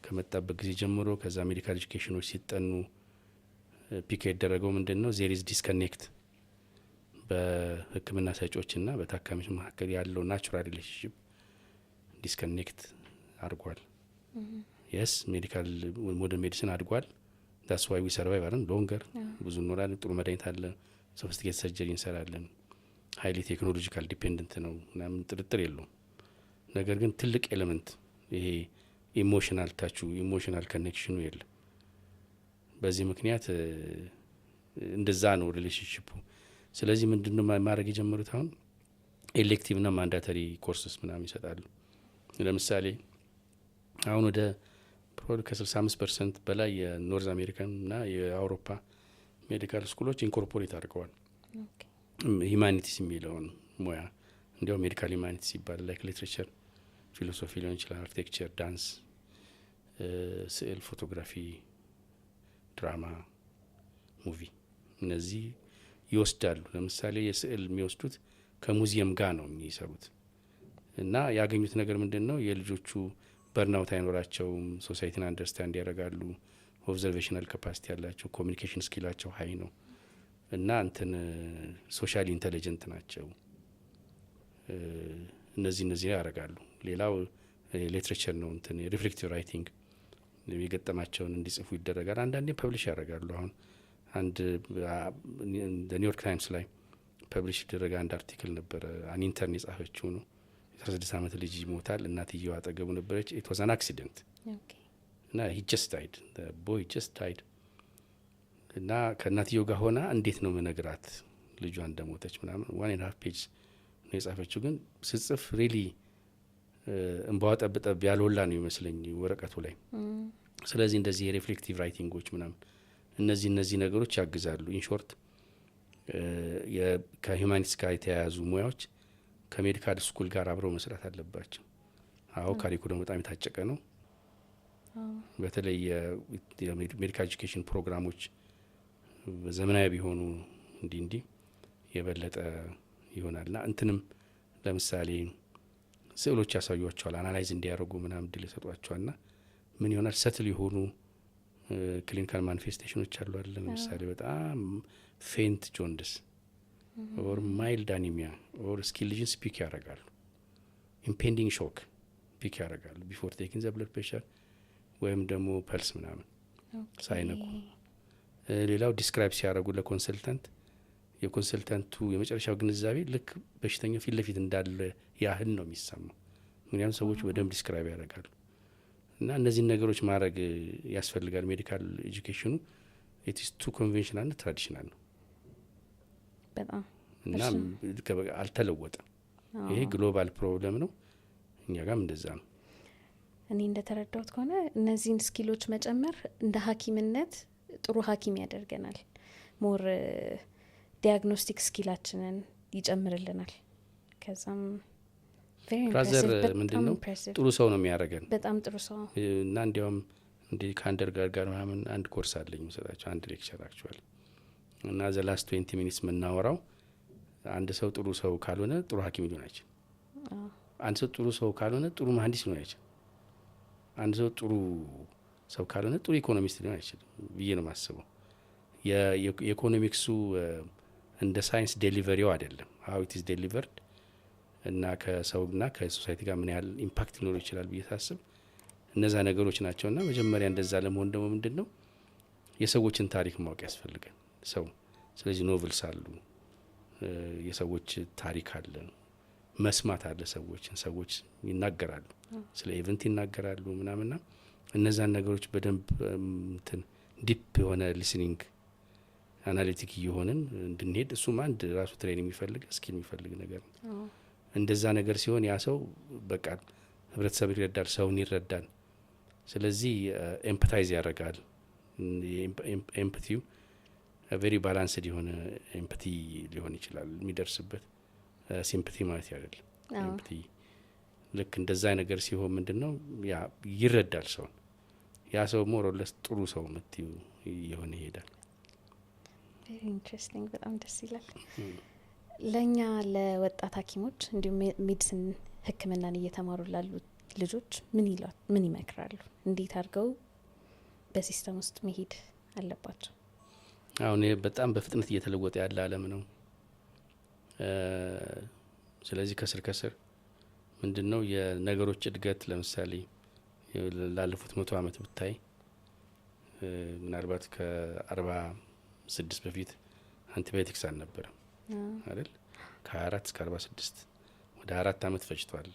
ከመጣበት ጊዜ ጀምሮ ከዛ ሜዲካል ኤጁኬሽኖች ሲጠኑ ፒክ ያደረገው ምንድን ነው ዜር ኢዝ ዲስኮኔክት በሕክምና ሰጪዎችና በታካሚዎች መካከል ያለው ናቹራል ሪሌሽንሽፕ ዲስኮኔክት አድርጓል። የስ ሜዲካል ሞደርን ሜዲሲን አድጓል። ዳስ ዋይ ዊ ሰርቫይቭ አለን ሎንገር ብዙ እንኖራለን። ጥሩ መድኃኒት አለ። ሶፊስቲኬት ሰርጀሪ እንሰራለን። ሀይሊ ቴክኖሎጂካል ዲፔንደንት ነው ምናምን ጥርጥር የለውም። ነገር ግን ትልቅ ኤሌመንት ይሄ ኢሞሽናል ታቹ ኢሞሽናል ኮኔክሽኑ የለም። በዚህ ምክንያት እንደዛ ነው ሪሌሽንሽፑ። ስለዚህ ምንድነው ማድረግ የጀመሩት አሁን ኤሌክቲቭ ና ማንዳተሪ ኮርስስ ምናምን ይሰጣሉ። ለምሳሌ አሁን ወደ ከ65% በላይ የኖርዝ አሜሪካን ና የአውሮፓ ሜዲካል ስኩሎች ኢንኮርፖሬት አድርገዋል ሂማኒቲስ የሚለውን ሙያ። እንዲያው ሜዲካል ሂማኒቲስ ይባል ላይክ ሊትሬቸር፣ ፊሎሶፊ ሊሆን ይችላል፣ አርኪቴክቸር፣ ዳንስ፣ ስዕል፣ ፎቶግራፊ፣ ድራማ፣ ሙቪ እነዚህ ይወስዳሉ። ለምሳሌ የስዕል የሚወስዱት ከሙዚየም ጋር ነው የሚሰሩት እና ያገኙት ነገር ምንድነው የልጆቹ በርናውት አይኖራቸውም፣ ሶሳይቲን አንደርስታንድ ያደርጋሉ፣ ኦብዘርቬሽናል ካፓሲቲ ያላቸው፣ ኮሚኒኬሽን ስኪላቸው ሀይ ነው እና እንትን ሶሻሊ ኢንቴሊጀንት ናቸው። እነዚህ ያደርጋሉ። ሌላው ሊትሬቸር ነው እንትን ሪፍሌክቲቭ ራይቲንግ የገጠማቸውን እንዲጽፉ ይደረጋል። አንዳንዴ ፐብሊሽ ያደርጋሉ። አሁን አንድ ኒውዮርክ ታይምስ ላይ ፐብሊሽ ይደረጋ አንድ አርቲክል ነበረ። አን ኢንተርን የጻፈችው ነው። የ16 ዓመት ልጅ ይሞታል፣ እናትየው አጠገቡ ነበረች። ኢት ዋዝ አን አክሲደንት እና ሂ ጀስት ዳይድ ቦይ ጀስት ዳይድ እና ከእናትየው ጋር ሆና እንዴት ነው መነግራት ልጇ እንደሞተች ምናምን 1.5 ፔጅ ነው የጻፈችው። ግን ስጽፍ ሪሊ እንባዋ ጠብጠብ ያልወላ ነው ይመስለኝ ወረቀቱ ላይ። ስለዚህ እንደዚህ የሪፍሌክቲቭ ራይቲንጎች ምናምን እነዚህ ነገሮች ያግዛሉ። ኢንሾርት ከሂውማኒቲስ ጋር የተያያዙ ሙያዎች ከሜዲካል ስኩል ጋር አብረው መስራት አለባቸው። አዎ ካሪኩለም በጣም የታጨቀ ነው። በተለይ የሜዲካል ኤጁኬሽን ፕሮግራሞች ዘመናዊ ቢሆኑ እንዲህ የበለጠ ይሆናልና እንትንም ለምሳሌ ስዕሎች ያሳዩቸዋል፣ አናላይዝ እንዲያደርጉ ምናምን ድል ይሰጧቸዋልና ምን ይሆናል ሰትል የሆኑ ክሊኒካል ማኒፌስቴሽኖች አሉ አለ። ለምሳሌ በጣም ፌንት ጆንድስ ኦር ማይልድ አኒሚያ ኦር ስኪን ሊዥን ስፒክ ያደርጋሉ። ኢምፔንዲንግ ሾክ ፒክ ያደርጋሉ ቢፎር ቴኪንግ ዘ ብለድ ፕሬሸር ወይም ደግሞ ፐልስ ምናምን ሳይነቁ። ሌላው ዲስክራይብ ሲያደርጉ ለኮንሰልታንት የኮንሰልታንቱ የመጨረሻው ግንዛቤ ልክ በሽተኛው ፊት ለፊት እንዳለ ያህል ነው የሚሰማው። ምክንያቱም ሰዎች በደንብ ዲስክራይብ ያደርጋሉ እና እነዚህን ነገሮች ማድረግ ያስፈልጋል። ሜዲካል ኤጁኬሽኑ ኢትስ ቱ ኮንቬንሽናል ና ትራዲሽናል ነው በጣም እና አልተለወጠም። ይሄ ግሎባል ፕሮብለም ነው። እኛ ጋም እንደዛ ነው። እኔ እንደተረዳሁት ከሆነ እነዚህን ስኪሎች መጨመር እንደ ሐኪምነት ጥሩ ሐኪም ያደርገናል። ሞር ዲያግኖስቲክ ስኪላችንን ይጨምርልናል። ከዛም ራዘር ምንድነው ጥሩ ሰው ነው የሚያደርገን። በጣም ጥሩ ሰው እና እንዲያውም እንዲህ ከአንደርጋር ጋር ምናምን አንድ ኮርስ አለኝ መሰጣቸው አንድ ሌክቸር አክቹዋሊ እና ዘ ላስት 20 ሚኒትስ የምናወራው አንድ ሰው ጥሩ ሰው ካልሆነ ጥሩ ሐኪም ሊሆን አይችልም። አንድ ሰው ጥሩ ሰው ካልሆነ ጥሩ መሀንዲስ ሊሆን አይችልም። አንድ ሰው ጥሩ ሰው ካልሆነ ጥሩ ኢኮኖሚስት ሊሆን አይችልም ብዬ ነው የማስበው። የኢኮኖሚክሱ እንደ ሳይንስ ዴሊቨሪው አይደለም ሀው ኢት ኢዝ ዴሊቨርድ እና ከሰውና ከሶሳይቲ ጋር ምን ያህል ኢምፓክት ሊኖር ይችላል ብዬ ሳስብ እነዛ ነገሮች ናቸው። እና መጀመሪያ እንደዛ ለመሆን ደግሞ ምንድን ነው የሰዎችን ታሪክ ማወቅ ያስፈልጋል ሰው። ስለዚህ ኖቨልስ አሉ፣ የሰዎች ታሪክ አለ፣ መስማት አለ። ሰዎች ይናገራሉ፣ ስለ ኢቨንት ይናገራሉ ምናምና እነዛን ነገሮች በደንብ እንትን ዲፕ የሆነ ሊስኒንግ አናሊቲክ እየሆንን እንድንሄድ እሱም አንድ ራሱ ትሬን የሚፈልግ ስኪል የሚፈልግ ነገር ነው። እንደዛ ነገር ሲሆን ያ ሰው በቃ ህብረተሰብ ይረዳል፣ ሰውን ይረዳል። ስለዚህ ኤምፓታይዝ ያደርጋል። ኤምፓቲው ቬሪ ባላንስድ የሆነ ኤምፓቲ ሊሆን ይችላል የሚደርስበት ሲምፓቲ ማለት አይደለም። ኤምፓቲ ልክ እንደዛ ነገር ሲሆን ምንድነው ያ ይረዳል ሰውን። ያ ሰው ሞር ኦር ለስ ጥሩ ሰው ምትዩ የሆነ ይሄዳል። ቬሪ ኢንትረስቲንግ፣ በጣም ደስ ይላል። ለእኛ ለወጣት ሐኪሞች እንዲሁም ሜዲሲን ሕክምናን እየተማሩ ላሉ ልጆች ምን ይመክራሉ? እንዴት አድርገው በሲስተም ውስጥ መሄድ አለባቸው? አሁን በጣም በፍጥነት እየተለወጠ ያለ ዓለም ነው። ስለዚህ ከስር ምንድነው የነገሮች እድገት ለምሳሌ ላለፉት 100 ዓመት ብታይ ምናልባት ከ46 በፊት አንቲባዮቲክስ አልነበረም አይደል? ከ24 እስከ 46 ወደ 4 ዓመት ፈጅቷል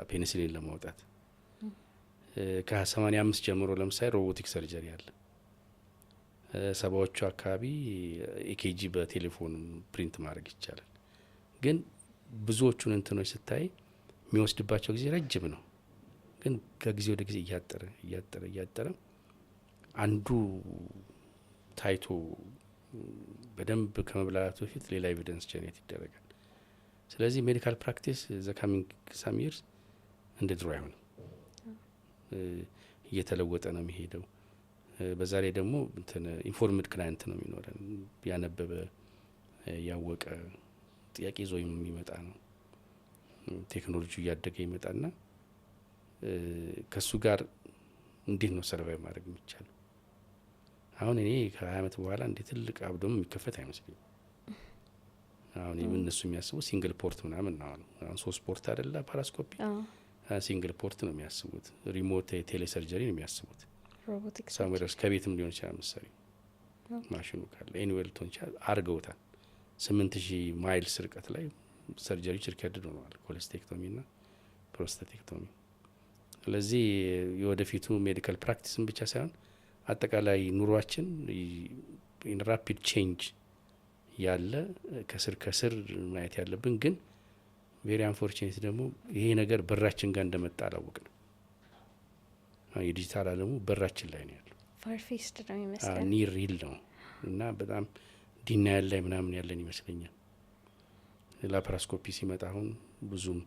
ፔኒሲሊን ለማውጣት። ከ85 ጀምሮ ለምሳሌ ሮቦቲክ ሰርጀሪ አለ። ሰባዎቹ አካባቢ ኤኬጂ በቴሌፎን ፕሪንት ማድረግ ይቻላል። ግን ብዙዎቹን እንትኖች ስታይ የሚወስድባቸው ጊዜ ረጅም ነው። ግን ከጊዜ ወደ ጊዜ እያጠረ አንዱ ታይቶ በደንብ ከመብላቱ በፊት ሌላ ኤቪደንስ ጀኔሬት ይደረጋል። ስለዚህ ሜዲካል ፕራክቲስ ዘ ካሚንግ ሳም ይርስ እንደ ድሮ አይሆንም፣ እየተለወጠ ነው የሚሄደው። በዛ ላይ ደግሞ ኢንፎርምድ ክላይንት ነው የሚኖረን፣ ያነበበ ያወቀ ጥያቄ ይዞ የሚመጣ ነው። ቴክኖሎጂው እያደገ ይመጣና ከሱ ጋር እንዴት ነው ሰርቫይቭ ማድረግ የሚቻለው? አሁን እኔ ከ20 ዓመት በኋላ እንደ ትልቅ አብዶም የሚከፈት አይመስለኝም። አሁን እነሱ የሚያስቡት ሲንግል ፖርት ምናምን ነው። አሁን 3 ፖርት አይደለ ፓራስኮፒ፣ ሲንግል ፖርት ነው የሚያስቡት። ሪሞት ቴሌ ሰርጀሪ ነው የሚያስቡት። ሮቦቲክ ሳሙኤልስ ከቤትም ሊሆን ይችላል መሰለኝ ማሽኑ ካለ ኤኒዌል ቶን አርገውታል። 8000 ማይልስ ርቀት ላይ ሰርጀሪዎች ሪከርድ ሆነዋል፣ ኮሌስቴክቶሚ እና ፕሮስታቴክቶሚ። ስለዚህ የወደፊቱ ሜዲካል ፕራክቲስን ብቻ ሳይሆን አጠቃላይ ኑሯችን ኢን ራፒድ ቼንጅ ያለ ከስር ማየት ያለብን። ግን ቬሪ አንፎርቹኔት ደግሞ ይሄ ነገር በራችን ጋር እንደመጣ አላወቅንም። የዲጂታል ዓለሙ በራችን ላይ ነው ያለው። ፋርፌስት ነው ይመስላል። ኒር ሪል ነው እና በጣም ዲናያል ላይ ምናምን ያለን ይመስለኛል። ላፓራስኮፒ ሲመጣ አሁን ብዙም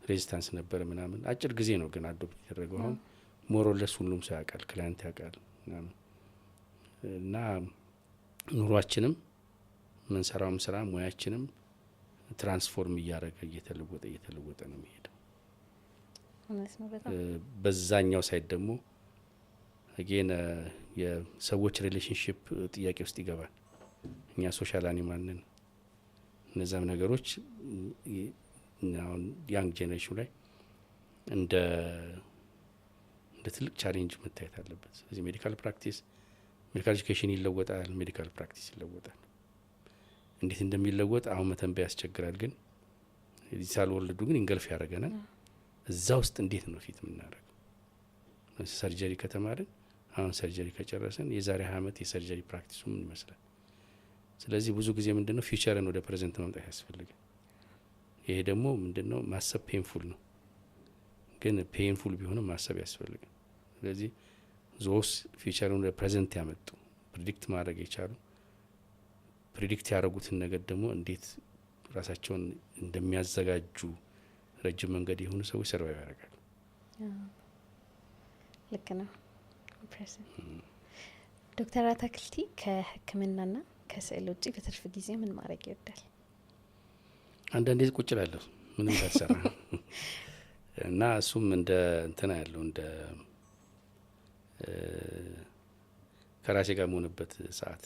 ሬዚስታንስ ነበረ ምናምን፣ አጭር ጊዜ ነው ግን አዶፕት የተደረገው። አሁን ሞሮለስ ሁሉም ሰው ያውቃል፣ ክላይንት ያውቃል ምናምን እና ኑሯችንም ምንሰራውም ስራ ሙያችንም ትራንስፎርም እያደረገ እየተለወጠ ነው የሚሄደው። በዛኛው ሳይድ ደግሞ አጌን የሰዎች ሪሌሽንሽፕ ጥያቄ ውስጥ ይገባል። እኛ ሶሻል አኒማል ነን። እነዛም ነገሮች ያንግ ጄኔሬሽን ላይ እንደ ትልቅ ቻሌንጅ መታየት አለበት። ስለዚህ ሜዲካል ፕራክቲስ፣ ሜዲካል ኤጁኬሽን ይለወጣል፣ ሜዲካል ፕራክቲስ ይለወጣል። እንዴት እንደሚለወጥ አሁን መተንበይ ያስቸግራል። ግን ዲጂታል ወርልዱ ግን ኢንገልፍ ያደርገናል። እዛ ውስጥ እንዴት ነው ፊት የምናደርገው? ሰርጀሪ ከተማርን አሁን ሰርጀሪ ከጨረሰን የዛሬ 20 ዓመት የሰርጀሪ ፕራክቲሱ ምን ይመስላል? ስለዚህ ብዙ ጊዜ ምንድነው ፊውቸርን ወደ ፕሬዘንት ማምጣት ያስፈልጋል። ይሄ ደግሞ ምንድነው ማሰብ ፔንፉል ነው፣ ግን ፔንፉል ቢሆንም ማሰብ ያስፈልጋል። ስለዚህ ዞስ ፊውቸርን ወደ ፕሬዘንት ያመጡ ፕሪዲክት ማድረግ የቻሉ ፕሪዲክት ያደረጉትን ነገር ደግሞ እንዴት ራሳቸውን እንደሚያዘጋጁ ረጅም መንገድ የሆኑ ሰዎች ሰርቫይቭ ያደርጋሉ። ልክ ነው። ዶክተር አታክልቲ ከሕክምናና ከስዕል ውጭ በትርፍ ጊዜ ምን ማድረግ ይወዳል? አንዳንዴ ቁጭ እላለሁ ምንም ባልሰራ እና እሱም እንደ እንትና ያለው እንደ ከራሴ ጋር መሆንበት ሰዓት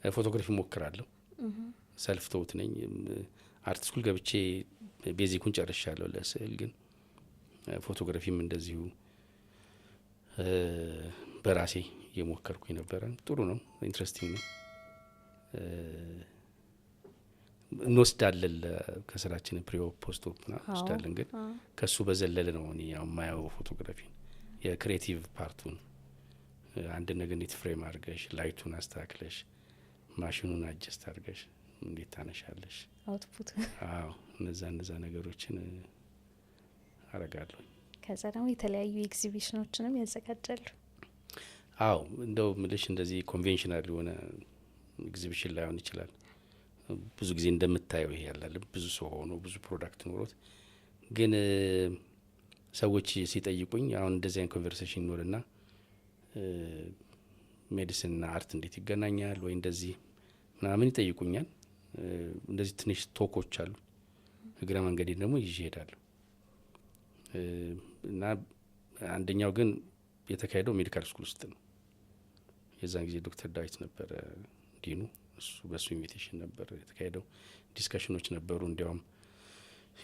ፎቶግራፊ ሞክራለሁ። ሰልፍ ተውት ነኝ። አርት ስኩል ገብቼ ቤዚኩን ጨርሻለሁ ለስዕል። ግን ፎቶግራፊም እንደዚሁ በራሴ እየሞከርኩኝ ነበረ። ጥሩ ነው፣ ኢንትረስቲንግ ነው። እንወስዳለን ከስራችን ፕሪዮ ፖስቶ እንወስዳለን። ግን ከሱ በዘለለ ነው እኔ ያው የማየው ፎቶግራፊ የክሬቲቭ ፓርቱን አንድ ነገር እንዴት ፍሬም አድርገሽ ላይቱን አስተካክለሽ ማሽኑን አጀስት አድርገሽ እንዴት ታነሻለሽ አውትፑት። አዎ እነዛ ነገሮችን አረጋለሁ። ከዛ ደግሞ የተለያዩ ኤግዚቢሽኖችንም ያዘጋጃሉ። አዎ እንደው ምልሽ እንደዚህ ኮንቬንሽናል የሆነ ኤግዚቢሽን ላይሆን ይችላል። ብዙ ጊዜ እንደምታየው ይሄ ያላል ብዙ ሰው ሆኖ ብዙ ፕሮዳክት ኖሮት፣ ግን ሰዎች ሲጠይቁኝ አሁን እንደዚህ አይነት ኮንቨርሴሽን ይኖርና ሜዲሲንና አርት እንዴት ይገናኛል ወይ እንደዚህ ምናምን ይጠይቁኛል። እንደዚህ ትንሽ ቶኮች አሉ። እግረ መንገዴ ደግሞ ይዤ እሄዳለሁ እና አንደኛው ግን የተካሄደው ሜዲካል ስኩል ውስጥ ነው። የዛን ጊዜ ዶክተር ዳዊት ነበረ ዲኑ። እሱ በሱ ኢንቪቴሽን ነበር የተካሄደው። ዲስከሽኖች ነበሩ። እንዲያውም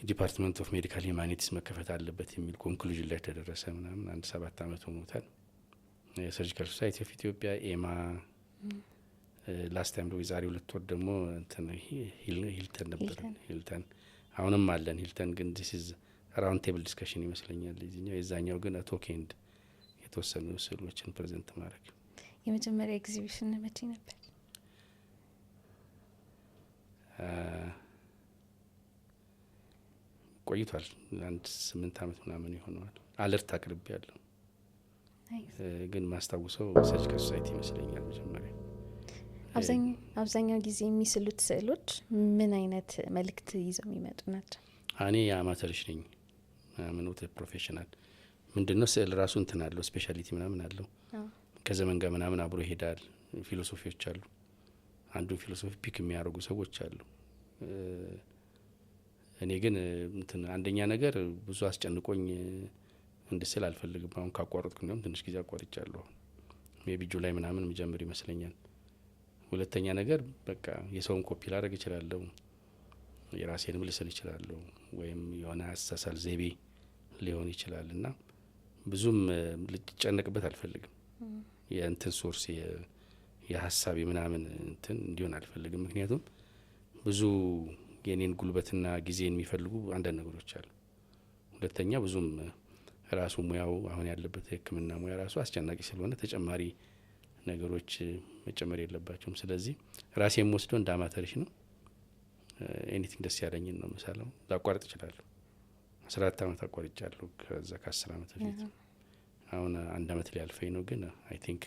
ዲፓርትመንት ኦፍ ሜዲካል ሂማኒቲስ መከፈት አለበት የሚል ኮንክሉዥን ላይ ተደረሰ። ምናምን 7 ዓመት ሆኖታል። የሰርጂካል ሶሳይቲ ኦፍ ኢትዮጵያ ኤማ ላስት ታይም ነው የዛሬ 2 ወር ደግሞ እንትን ሂልተን ነበር። ሂልተን አሁንም አለን። ሂልተን ግን ዲስ ኢዝ ራውንድ ቴብል ዲስከሽን ይመስለኛል የዚህኛው። የዛኛው ግን ቶክ ኤንድ የተወሰኑ ስዕሎችን ፕሬዘንት ማድረግ። የመጀመሪያ ኤግዚቢሽን መቼ ነበር? ቆይቷል። 8 ዓመት ምናምን ይሆነዋል። አለርት አቅርቤ ያለው ግን ማስታውሰው ሰርጂካል ሶሳይቲ ይመስለኛል መጀመሪያ። አብዛኛው ጊዜ የሚስሉት ስዕሎች ምን አይነት መልእክት ይዘው የሚመጡ ናቸው? እኔ አማተርሽ ነኝ፣ ምንውት ፕሮፌሽናል ምንድነው ስዕል ራሱ እንትን አለው፣ ስፔሻሊቲ ምናምን አለው። ከዘመን ጋር ምናምን አብሮ ይሄዳል። ፊሎሶፊዎች አሉ። አንዱን ፊሎሶፊ ፒክ የሚያደርጉ ሰዎች አሉ። እኔ ግን እንትን አንደኛ ነገር ብዙ አስጨንቆኝ እንድስል አልፈልግም። አሁን ካቋረጥኩ እንደውም ትንሽ ጊዜ አቋርጫለሁ። ሜቢ ጁላይ ምናምን ምጀምር ይመስለኛል። ሁለተኛ ነገር በቃ የሰውን ኮፒ ላደርግ እችላለሁ፣ የራሴንም ልስል እችላለሁ፣ ወይም የሆነ አስተሳሰል ዘይቤ ሊሆን ይችላል እና ብዙም ልጨነቅበት አልፈልግም። የእንትን ሶርስ የሀሳብ ምናምን እንትን እንዲሆን አልፈልግም። ምክንያቱም ብዙ የኔን ጉልበትና ጊዜን የሚፈልጉ አንዳንድ ነገሮች አሉ። ሁለተኛ ብዙም ራሱ ሙያው አሁን ያለበት የሕክምና ሙያ ራሱ አስጨናቂ ስለሆነ ተጨማሪ ነገሮች መጨመር የለባቸውም። ስለዚህ ራሴ የምወስደው እንደ አማተርሽ ነው። ኤኒቲንግ ደስ ያለኝን ነው ምሳሌው። ላቋርጥ እችላለሁ። 14 ዓመት አቋርጫለሁ ከዛ ከ10 ዓመት በፊት። አሁን 1 ዓመት ሊያልፈኝ ነው። ግን አይ ቲንክ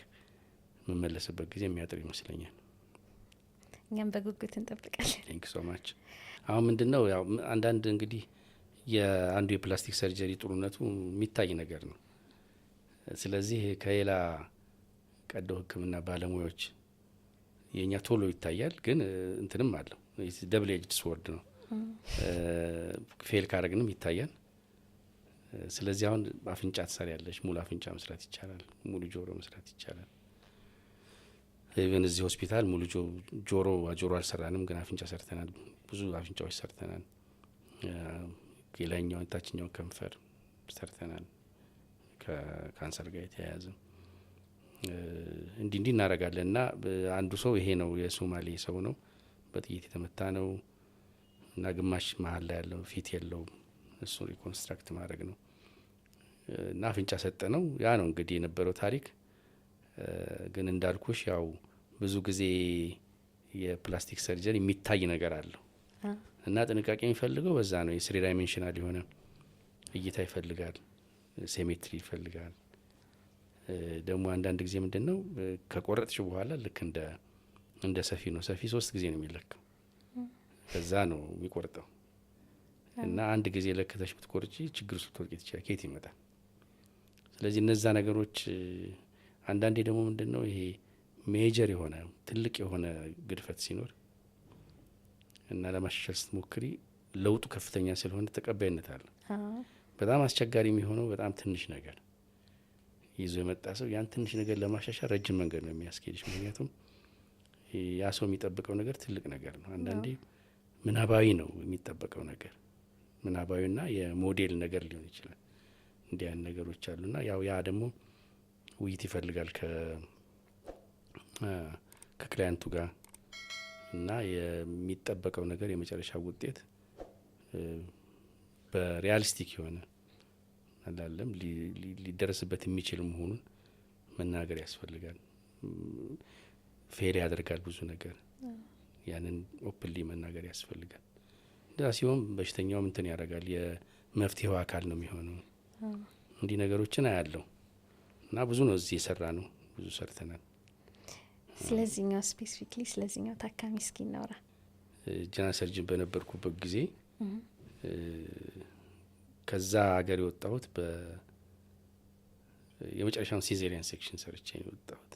የምመለስበት ጊዜ የሚያጥር ይመስለኛል። እኛም በጉጉት እንጠብቃለን። ቴንክ ሶ ማች። አሁን ምንድነው ያው አንዳንድ እንግዲህ የአንዱ የፕላስቲክ ሰርጀሪ ጥሩነቱ የሚታይ ነገር ነው። ስለዚህ ከሌላ ቀዶ ሕክምና ባለሙያዎች የኛ ቶሎ ይታያል፣ ግን እንትንም አለው ደብል ኤጅድ ስወርድ ነው። ፌል ካረግንም ይታያል። ስለዚህ አሁን አፍንጫ ትሰሪያለሽ፣ ሙሉ አፍንጫ መስራት ይቻላል፣ ሙሉ ጆሮ መስራት ይቻላል። ኢቨን እዚህ ሆስፒታል ሙሉ ጆሮ አልሰራንም፣ ግን አፍንጫ ሰርተናል። ብዙ አፍንጫዎች ሰርተናል። የላይኛውን ታችኛው ከንፈር ሰርተናል፣ ከካንሰር ጋር የተያያዘ እንዲህ እናደርጋለን። እና አንዱ ሰው ይሄ ነው የሶማሌ ሰው ነው፣ በጥይት የተመታ ነው እና ግማሽ መሀል ላይ ያለው ፊት የለውም። እሱ ሪኮንስትራክት ማድረግ ነው እና አፍንጫ ሰጠ ነው። ያ ነው እንግዲህ የነበረው ታሪክ። ግን እንዳልኩሽ ያው ብዙ ጊዜ የፕላስቲክ ሰርጀሪ የሚታይ ነገር አለው እና ጥንቃቄ የሚፈልገው በዛ ነው። የስሪ ዳይሜንሽናል የሆነ እይታ ይፈልጋል፣ ሴሜትሪ ይፈልጋል። ደግሞ አንዳንድ ጊዜ ምንድን ነው ከቆረጥሽ በኋላ ልክ እንደ ሰፊ ነው። ሰፊ 3 ጊዜ ነው የሚለካው፣ ከዛ ነው የሚቆርጠው እና አንድ ጊዜ ለክተሽ ብትቆርጪ ችግር ውስጥ ልትወድቂ ትችላለሽ። ከየት ይመጣል? ስለዚህ እነዛ ነገሮች አንዳንዴ ደግሞ ምንድን ነው ይሄ ሜጀር የሆነ ትልቅ የሆነ ግድፈት ሲኖር እና ለማሻሻል ስትሞክሪ ለውጡ ከፍተኛ ስለሆነ ተቀባይነት አለ። በጣም አስቸጋሪ የሚሆነው በጣም ትንሽ ነገር ይዞ የመጣ ሰው ያን ትንሽ ነገር ለማሻሻል ረጅም መንገድ ነው የሚያስኬድሽ። ምክንያቱም ያ ሰው የሚጠብቀው ነገር ትልቅ ነገር ነው። አንዳንዴ ምናባዊ ነው የሚጠበቀው ነገር፣ ምናባዊና የሞዴል ነገር ሊሆን ይችላል። እንዲህ ያን ነገሮች አሉና ያው ያ ደግሞ ውይይት ይፈልጋል ከክላይንቱ ጋር እና የሚጠበቀው ነገር የመጨረሻ ውጤት በሪያሊስቲክ የሆነ አላለም ሊደረስበት የሚችል መሆኑን መናገር ያስፈልጋል። ፌር ያደርጋል ብዙ ነገር፣ ያንን ኦፕንሊ መናገር ያስፈልጋል። እንደዛ ሲሆን በሽተኛውም እንትን ያደርጋል፣ የመፍትሄው አካል ነው የሚሆነው። እንዲህ ነገሮችን አያለው እና ብዙ ነው እዚህ የሰራ ነው፣ ብዙ ሰርተናል። ስለዚህኛው ስፔሲፊክሊ ስለዚህኛው ታካሚ እስኪ እናውራ። ጀነራል ሰርጅን በነበርኩበት ጊዜ ከዛ ሀገር የወጣሁት የመጨረሻውን ሲዜሪያን ሴክሽን ሰርቼ ነው የወጣሁት።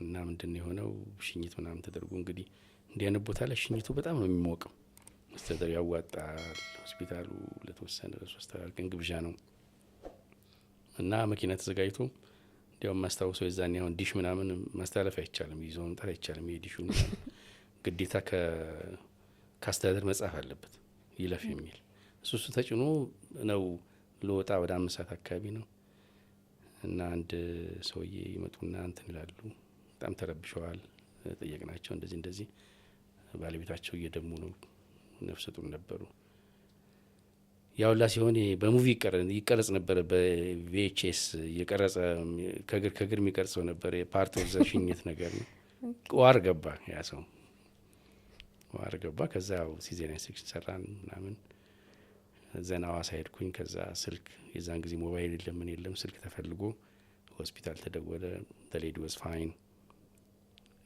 እና ምንድን የሆነው ሽኝት ምናምን ተደርጎ እንግዲህ እንዲህ አይነት ቦታ ላይ ሽኝቱ በጣም ነው የሚሞቀው። መስተዳድሩ ያዋጣል፣ ሆስፒታሉ ለተወሰነ 3 ቀን ግብዣ ነው እና መኪና ተዘጋጅቶ እንዲያውም ማስታወሰው የዛኔ አሁን ዲሽ ምናምን ማስተላለፍ አይቻልም፣ ይዞ መምጣት አይቻልም። የዲሹ ግዴታ ከአስተዳደር መጻፍ አለበት ይለፍ የሚል እሱ ተጭኖ ነው ለወጣ ወደ 5 ሰዓት አካባቢ ነው እና አንድ ሰውዬ ይመጡና እንትን ይላሉ። በጣም ተረብሸዋል። ጠየቅናቸው። እንደዚህ ባለቤታቸው እየደሙ ነው፣ ነፍሰ ጡር ነበሩ። ያውላ ሲሆን በሙቪ ይቀረጽ ነበር፣ በቪኤችኤስ እየቀረጸ ከግር የሚቀርጸው ነበር። የፓርት ኦፍ ዘ ሽኝት ነገር ነው። ዋር ገባ፣ ያ ሰው ዋር ገባ። ከዛ ሲዜሪያን ሴክሽን ሰራን ምናምን። ዘና ሐዋሳ ሄድኩኝ። ከዛ ስልክ የዛን ጊዜ ሞባይል የለም ምን የለም፣ ስልክ ተፈልጎ ሆስፒታል ተደወለ። ሌዲ ወዝ ፋይን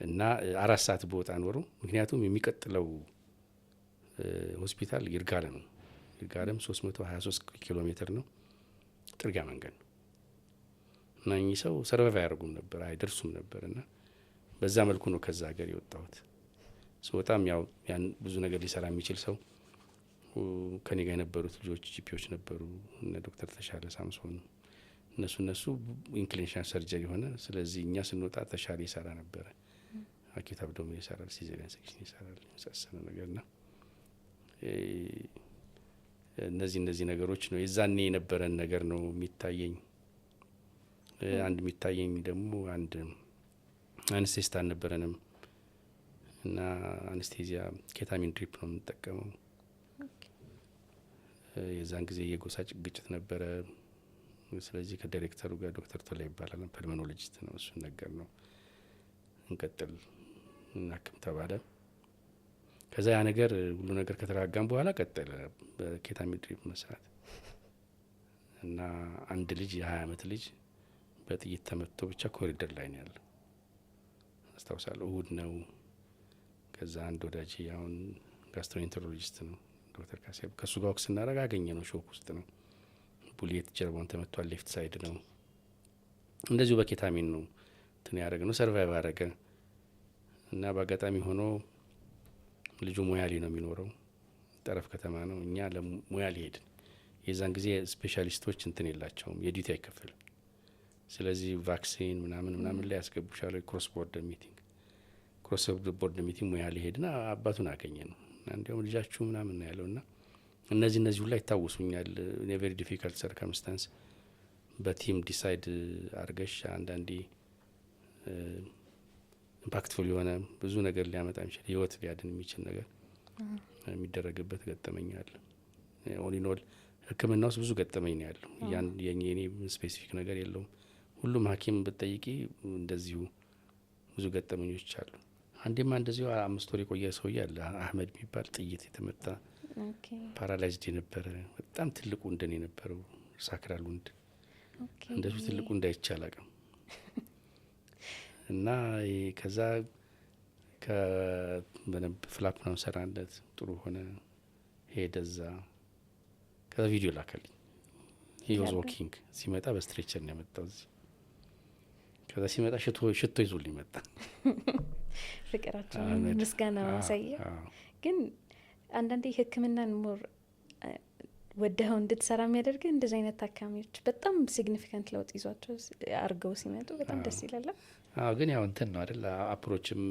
እና 4 ሰዓት በወጣ ኖሮ። ምክንያቱም የሚቀጥለው ሆስፒታል ይርጋለም ነው። ይርጋለም 323 ኪሎ ሜትር ነው፣ ጥርጊያ መንገድ ነው እና እኚህ ሰው ሰርቫይቭ አያደርጉም ነበር፣ አይደርሱም ነበር እና በዛ መልኩ ነው ከዛ ሀገር የወጣሁት። ስወጣም ያው ያን ብዙ ነገር ሊሰራ የሚችል ሰው ከኔ ጋር የነበሩት ልጆች ጂፒዎች ነበሩ፣ እነ ዶክተር ተሻለ ሳምሶን እነሱ ኢንክሊኔሽናል ሰርጀሪ ሆነ። ስለዚህ እኛ ስንወጣ ተሻለ ይሰራ ነበረ፣ አኪዩት አብዶሚን ይሰራል፣ ሲዘሪያን ሴክሽን ይሰራል፣ የመሳሰለ ነገር ና እነዚህ ነገሮች ነው የዛኔ የነበረን ነገር ነው የሚታየኝ። አንድ የሚታየኝ ደግሞ አንድ አንስቴስታ አልነበረንም እና አንስቴዚያ ኬታሚን ድሪፕ ነው የምንጠቀመው። የዛን ጊዜ የጎሳ ግጭት ነበረ። ስለዚህ ከዳይሬክተሩ ጋር ዶክተር ቶላ ይባላል ፐልሞኖሎጂስት ነው፣ እሱን ነገር ነው እንቀጥል እናክም ተባለ። ከዛ ያ ነገር ሁሉ ነገር ከተረጋጋም በኋላ ቀጠለ በኬታሚን ድሪፕ መስራት እና አንድ ልጅ የ20 አመት ልጅ በጥይት ተመትቶ ብቻ ኮሪደር ላይ ነው ያለው አስታውሳለሁ። እሁድ ነው። ከዛ አንድ ወዳጅ አሁን ጋስትሮኢንተሮሎጂስት ነው ዶክተር ካሲያ፣ ከሱ ጋር ወክ ስናደርግ አገኘ ነው ሾክ ውስጥ ነው። ቡሌት ጀርባውን ተመቷል፣ ሌፍት ሳይድ ነው። እንደዚሁ በኬታሚን ነው እንትን ያደረገ ነው። ሰርቫይቭ አደረገ እና በአጋጣሚ ሆኖ ልጁ ሞያሌ ነው የሚኖረው፣ ጠረፍ ከተማ ነው። እኛ ለሞያሌ ሄድን። የዛን ጊዜ ስፔሻሊስቶች እንትን የላቸውም፣ የዲዩቲ አይከፈልም። ስለዚህ ቫክሲን ምናምን ላይ ያስገቡሻል። ክሮስ ቦርደር ሚቲንግ ሞያሌ ሄድና አባቱን አገኘ ነው እና እንዲያውም ልጃችሁ ምናምን ነው ያለው። እና እነዚህ ሁላ ይታወሱኛል። ቬሪ ዲፊካልት ሰርከምስታንስ በቲም ዲሳይድ አርገሽ አንዳንዴ ኢምፓክትፉል የሆነ ብዙ ነገር ሊያመጣ የሚችል ህይወት ሊያድን የሚችል ነገር የሚደረግበት ገጠመኛል። ኦሊኖል ሕክምና ውስጥ ብዙ ገጠመኝ ነው ያለው። የኔ ስፔሲፊክ ነገር የለውም። ሁሉም ሐኪም ብትጠይቂ እንደዚሁ ብዙ ገጠመኞች አሉ። አንዴማ እንደዚሁ 5 ወር የቆየ ሰውዬ አለ አህመድ የሚባል ጥይት የተመታ ፓራላይዝድ የነበረ በጣም ትልቁ እንደኔ የነበረው ሳክራል ወንድ እንደሱ ትልቁ እንዳይቻል አቅም እና ከዛ በደንብ ፍላፕ ነው ሰራለት ጥሩ ሆነ ሄደዛ። ከዛ ቪዲዮ ላከልኝ። ሂ ዋዝ ዎኪንግ ሲመጣ በስትሬቸር ነው ያመጣው እዚህ። ከዛ ሲመጣ ሽቶ ይዞልኝ መጣ። ፍቅራችን ምስጋና ማሳየ። ግን አንዳንዴ ህክምናን ሞር ወደኸው እንድትሰራ የሚያደርግ እንደዚህ አይነት ታካሚዎች በጣም ሲግኒፊካንት ለውጥ ይዟቸው አርገው ሲመጡ በጣም ደስ ይላል። ግን ያው እንትን ነው አይደል፣ አፕሮችም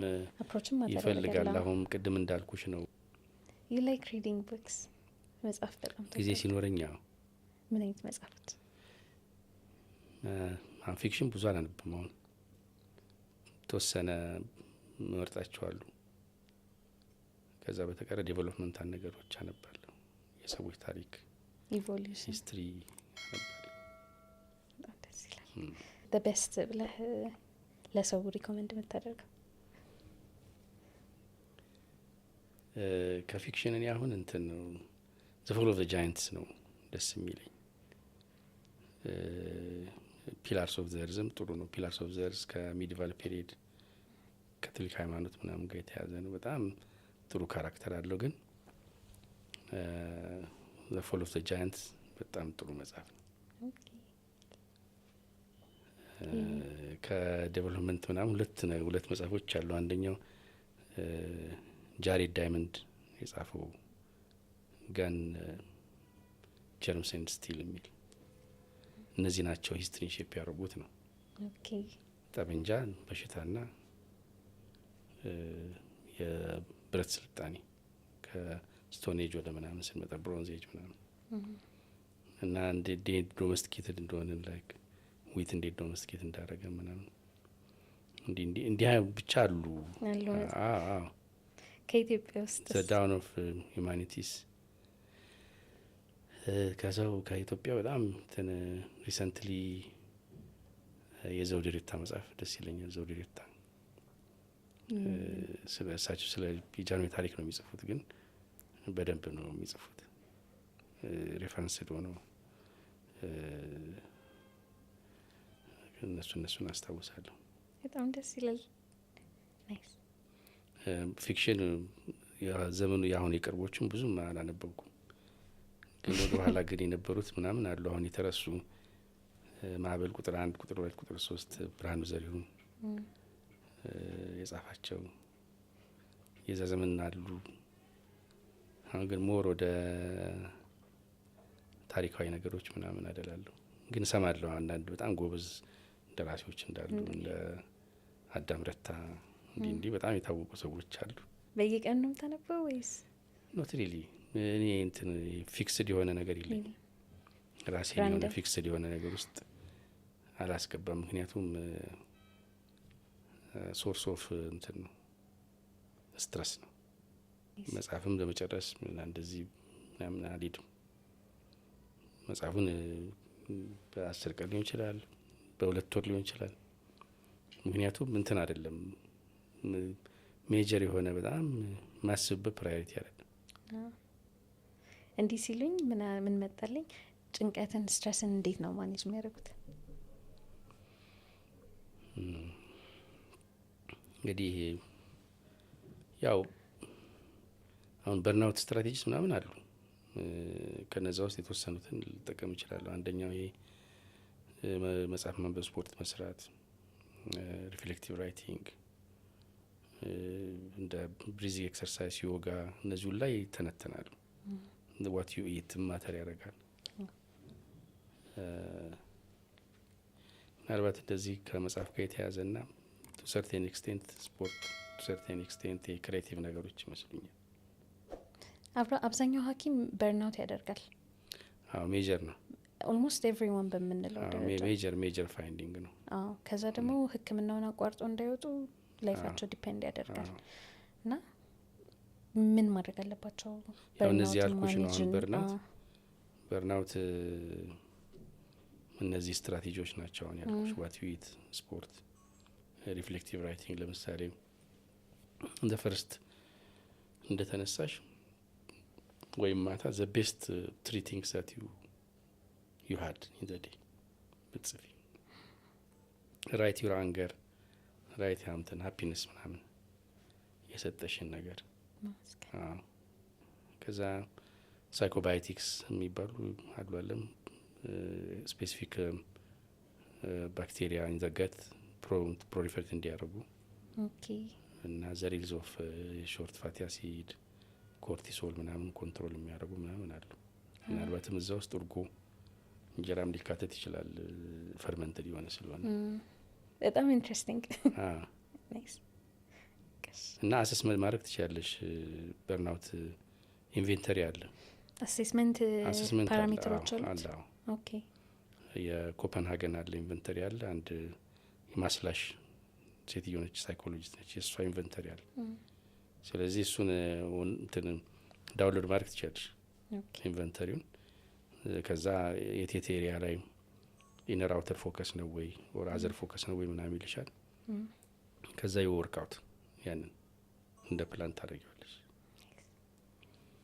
ይፈልጋል። አሁን ቅድም እንዳልኩሽ ነው። ዩ ላይክ ሪዲንግ ቡክስ፣ መጽሐፍ በጣም ጊዜ ሲኖረኝ። ምን አይነት መጽሐፎች? ፊክሽን ብዙ አላነብም። አሁን ተወሰነ መርጣቸዋሉ። ከዛ በተቀረ ዴቨሎፕመንታል ነገሮች አነባለሁ። የሰዎች ታሪክ፣ ኢቮሉሽን፣ ሂስትሪ አነባለሁ። በጣም ደስ ይላል። the best ብለህ ለሰው ሪኮመንድ የምታደርገው? ከፊክሽን እኔ አሁን እንትን ነው ዘ ፎል ኦፍ ዘ ጃይንትስ ነው ደስ የሚለኝ። ፒላርስ ኦፍ ዘርዝም ጥሩ ነው። ፒላርስ ኦፍ ዘርዝ ከሚዲቫል ፔሪየድ ካቶሊክ ሃይማኖት ምናምን ጋር የተያዘ ነው። በጣም ጥሩ ካራክተር አለው። ግን ዘ ፎል ኦፍ ዘ ጃይንትስ በጣም ጥሩ መጽሐፍ ነው። ከዴቨሎፕመንት ምናምን ሁለት መጽሐፎች አሉ። አንደኛው ጃሬድ ዳይመንድ የጻፈው ገን ጀርምስ ኤንድ ስቲል የሚል እነዚህ ናቸው ሂስትሪን ሼፕ ያደረጉት ነው። ጠመንጃ፣ በሽታና የብረት ስልጣኔ ከስቶን ኤጅ ወደ ምናምን ስንመጣ ብሮንዝ ኤጅ ምናምን እና እንዴት ዶሜስቲኬትድ እንደሆነ ላይክ ዊት እንዴት ዶሜስቲኬት እንዳደረገ ምናምን እንዲህ ብቻ አሉ። ከኢትዮጵያ ውስጥ ዘ ዳውን ኦፍ ሂውማኒቲስ ከዛው ከኢትዮጵያ በጣም ሪሰንትሊ የዘውድ ሬታ መጽሐፍ ደስ ይለኛል። ዘውድ ሬታ ስለ እሳቸው ስለ የጃንሆይ ታሪክ ነው የሚጽፉት፣ ግን በደንብ ነው የሚጽፉት። ሬፈረንስ ሆነው እነሱን አስታውሳለሁ። በጣም ደስ ይላል። ናይስ ፊክሽን ዘመኑ የአሁን የቅርቦቹም ብዙም አላነበብኩም፣ ግን ወደ ኋላ ግን የነበሩት ምናምን አሉ። አሁን የተረሱ ማዕበል ቁጥር 1 ቁጥር 2 ቁጥር 3 ብርሃኑ ዘሪሁን የጻፋቸው የዛ ዘመን አሉ። አሁን ግን ሞር ወደ ታሪካዊ ነገሮች ምናምን አደላለሁ። ግን ሰማለሁ አንዳንድ በጣም ጎበዝ ደራሲዎች እንዳሉ እንደ አዳም ረታ እንዲህ በጣም የታወቁ ሰዎች አሉ። በየቀኑ ነው የምታነበው ወይስ? ኖት ሪሊ እኔ እንትን ፊክስድ የሆነ ነገር የለኝም። ራሴ የሆነ ፊክስድ የሆነ ነገር ውስጥ አላስገባም። ምክንያቱም ሶርስ ኦፍ እንትን ነው ስትረስ ነው። መጽሐፍም ለመጨረስ እንደዚህ ምናምን አልሄድም። መጽሐፉን በ10 ቀን ሊሆን ይችላል፣ በ2 ወር ሊሆን ይችላል። ምክንያቱም እንትን አይደለም ሜጀር የሆነ በጣም ማስብበት ፕራዮሪቲ አይደለም። እንዲህ ሲሉኝ ምን መጣልኝ፣ ጭንቀትን ስትረስን እንዴት ነው ማኔጅ የሚያደርጉት? እንግዲህ ያው አሁን በርናውት ስትራቴጂስ ምናምን አሉ። ከነዛ ውስጥ የተወሰኑትን ልጠቀም እችላለሁ። አንደኛው ይሄ መጽሐፍ ማንበብ፣ ስፖርት መስራት፣ ሪፍሌክቲቭ ራይቲንግ፣ እንደ ብሪዚንግ ኤክሰርሳይዝ፣ ዮጋ እነዚሁ ላይ ይተነተናሉ። ዋት ዩ ኢት ማተር ያደርጋል። ምናልባት እንደዚህ ከመጽሐፍ ጋር የተያዘና ቱ ሰርቴን ኤክስቴንት ስፖርት፣ ቱ ሰርቴን ኤክስቴንት የክሬቲቭ ነገሮች ይመስሉኛል። አብዛኛው ሐኪም በርናውት ያደርጋል። ሜጀር ነው ኦልሞስት ኤቭሪዋን በምንለው ደረጃ ሜጀር ፋይንዲንግ ነው። ከዛ ደግሞ ሕክምናውን አቋርጦ እንዳይወጡ ላይፋቸው ዲፔንድ ያደርጋል። እና ምን ማድረግ አለባቸው? እነዚህ ያልኩሽ ነው። በርናውት እነዚህ ስትራቴጂዎች ናቸው አሁን ያልኩሽ። ዋት ዩ ኢት፣ ስፖርት፣ ሪፍሌክቲቭ ራይቲንግ። ለምሳሌ እንደ ፈርስት እንደተነሳሽ ወይም ማታ ዘ ቤስት 3 things that you had in the day ብትጽፊ፣ ራይት ዩር አንገር፣ ራይት ያምትን ሃፒነስ ምናምን የሰጠሽን ነገር። ከዛ ሳይኮባዮቲክስ የሚባሉ አሉ አለም ስፔሲፊክ ባክቴሪያ ኢን ዘ ገት ፕሮሊፈሬት እንዲያደርጉ እና ዘ ሪሊዝ ኦፍ ሾርት ፋቲ አሲድ፣ ኮርቲሶል ምናምን ኮንትሮል የሚያደርጉ ምናምን አሉ። ምናልባትም እዛ ውስጥ እርጎ እንጀራም ሊካተት ይችላል፣ ፈርመንትድ የሆነ ስለሆነ። በጣም ኢንትረስቲንግ እና አሰስመንት ማድረግ ትችላለሽ። በርናውት ኢንቬንተሪ አለ፣ አሰስመንት ፓራሜትሮች አሉ። ኦኬ የኮፐንሃገን አለ ኢንቨንተሪ አለ። አንድ የማስላሽ ሴትዮ ነች፣ ሳይኮሎጂስት ነች፣ የእሷ ኢንቨንተሪ አለ። ስለዚህ እሱን እንትን ዳውንሎድ ማድረግ ትችላለሽ ኢንቨንተሪውን። ከዛ የቴት ኤሪያ ላይ ኢነር አውተር ፎከስ ነው ወይ ኦር አዘር ፎከስ ነው ወይ ምናምን ይልሻል። ከዛ የወርክ አውት ያንን እንደ ፕላን ታደርጊዋለሽ።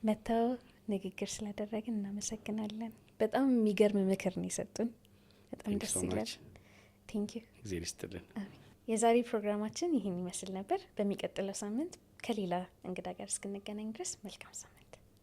መተው ንግግር ስላደረግን እናመሰግናለን። በጣም የሚገርም ምክር ነው የሰጡን። በጣም ደስ ይላል። ቴንክ ዩ። እግዚአብሔር ይስጥልን። የዛሬ ፕሮግራማችን ይህን ይመስል ነበር። በሚቀጥለው ሳምንት ከሌላ እንግዳ ጋር እስክንገናኝ ድረስ መልካም ሳምንት።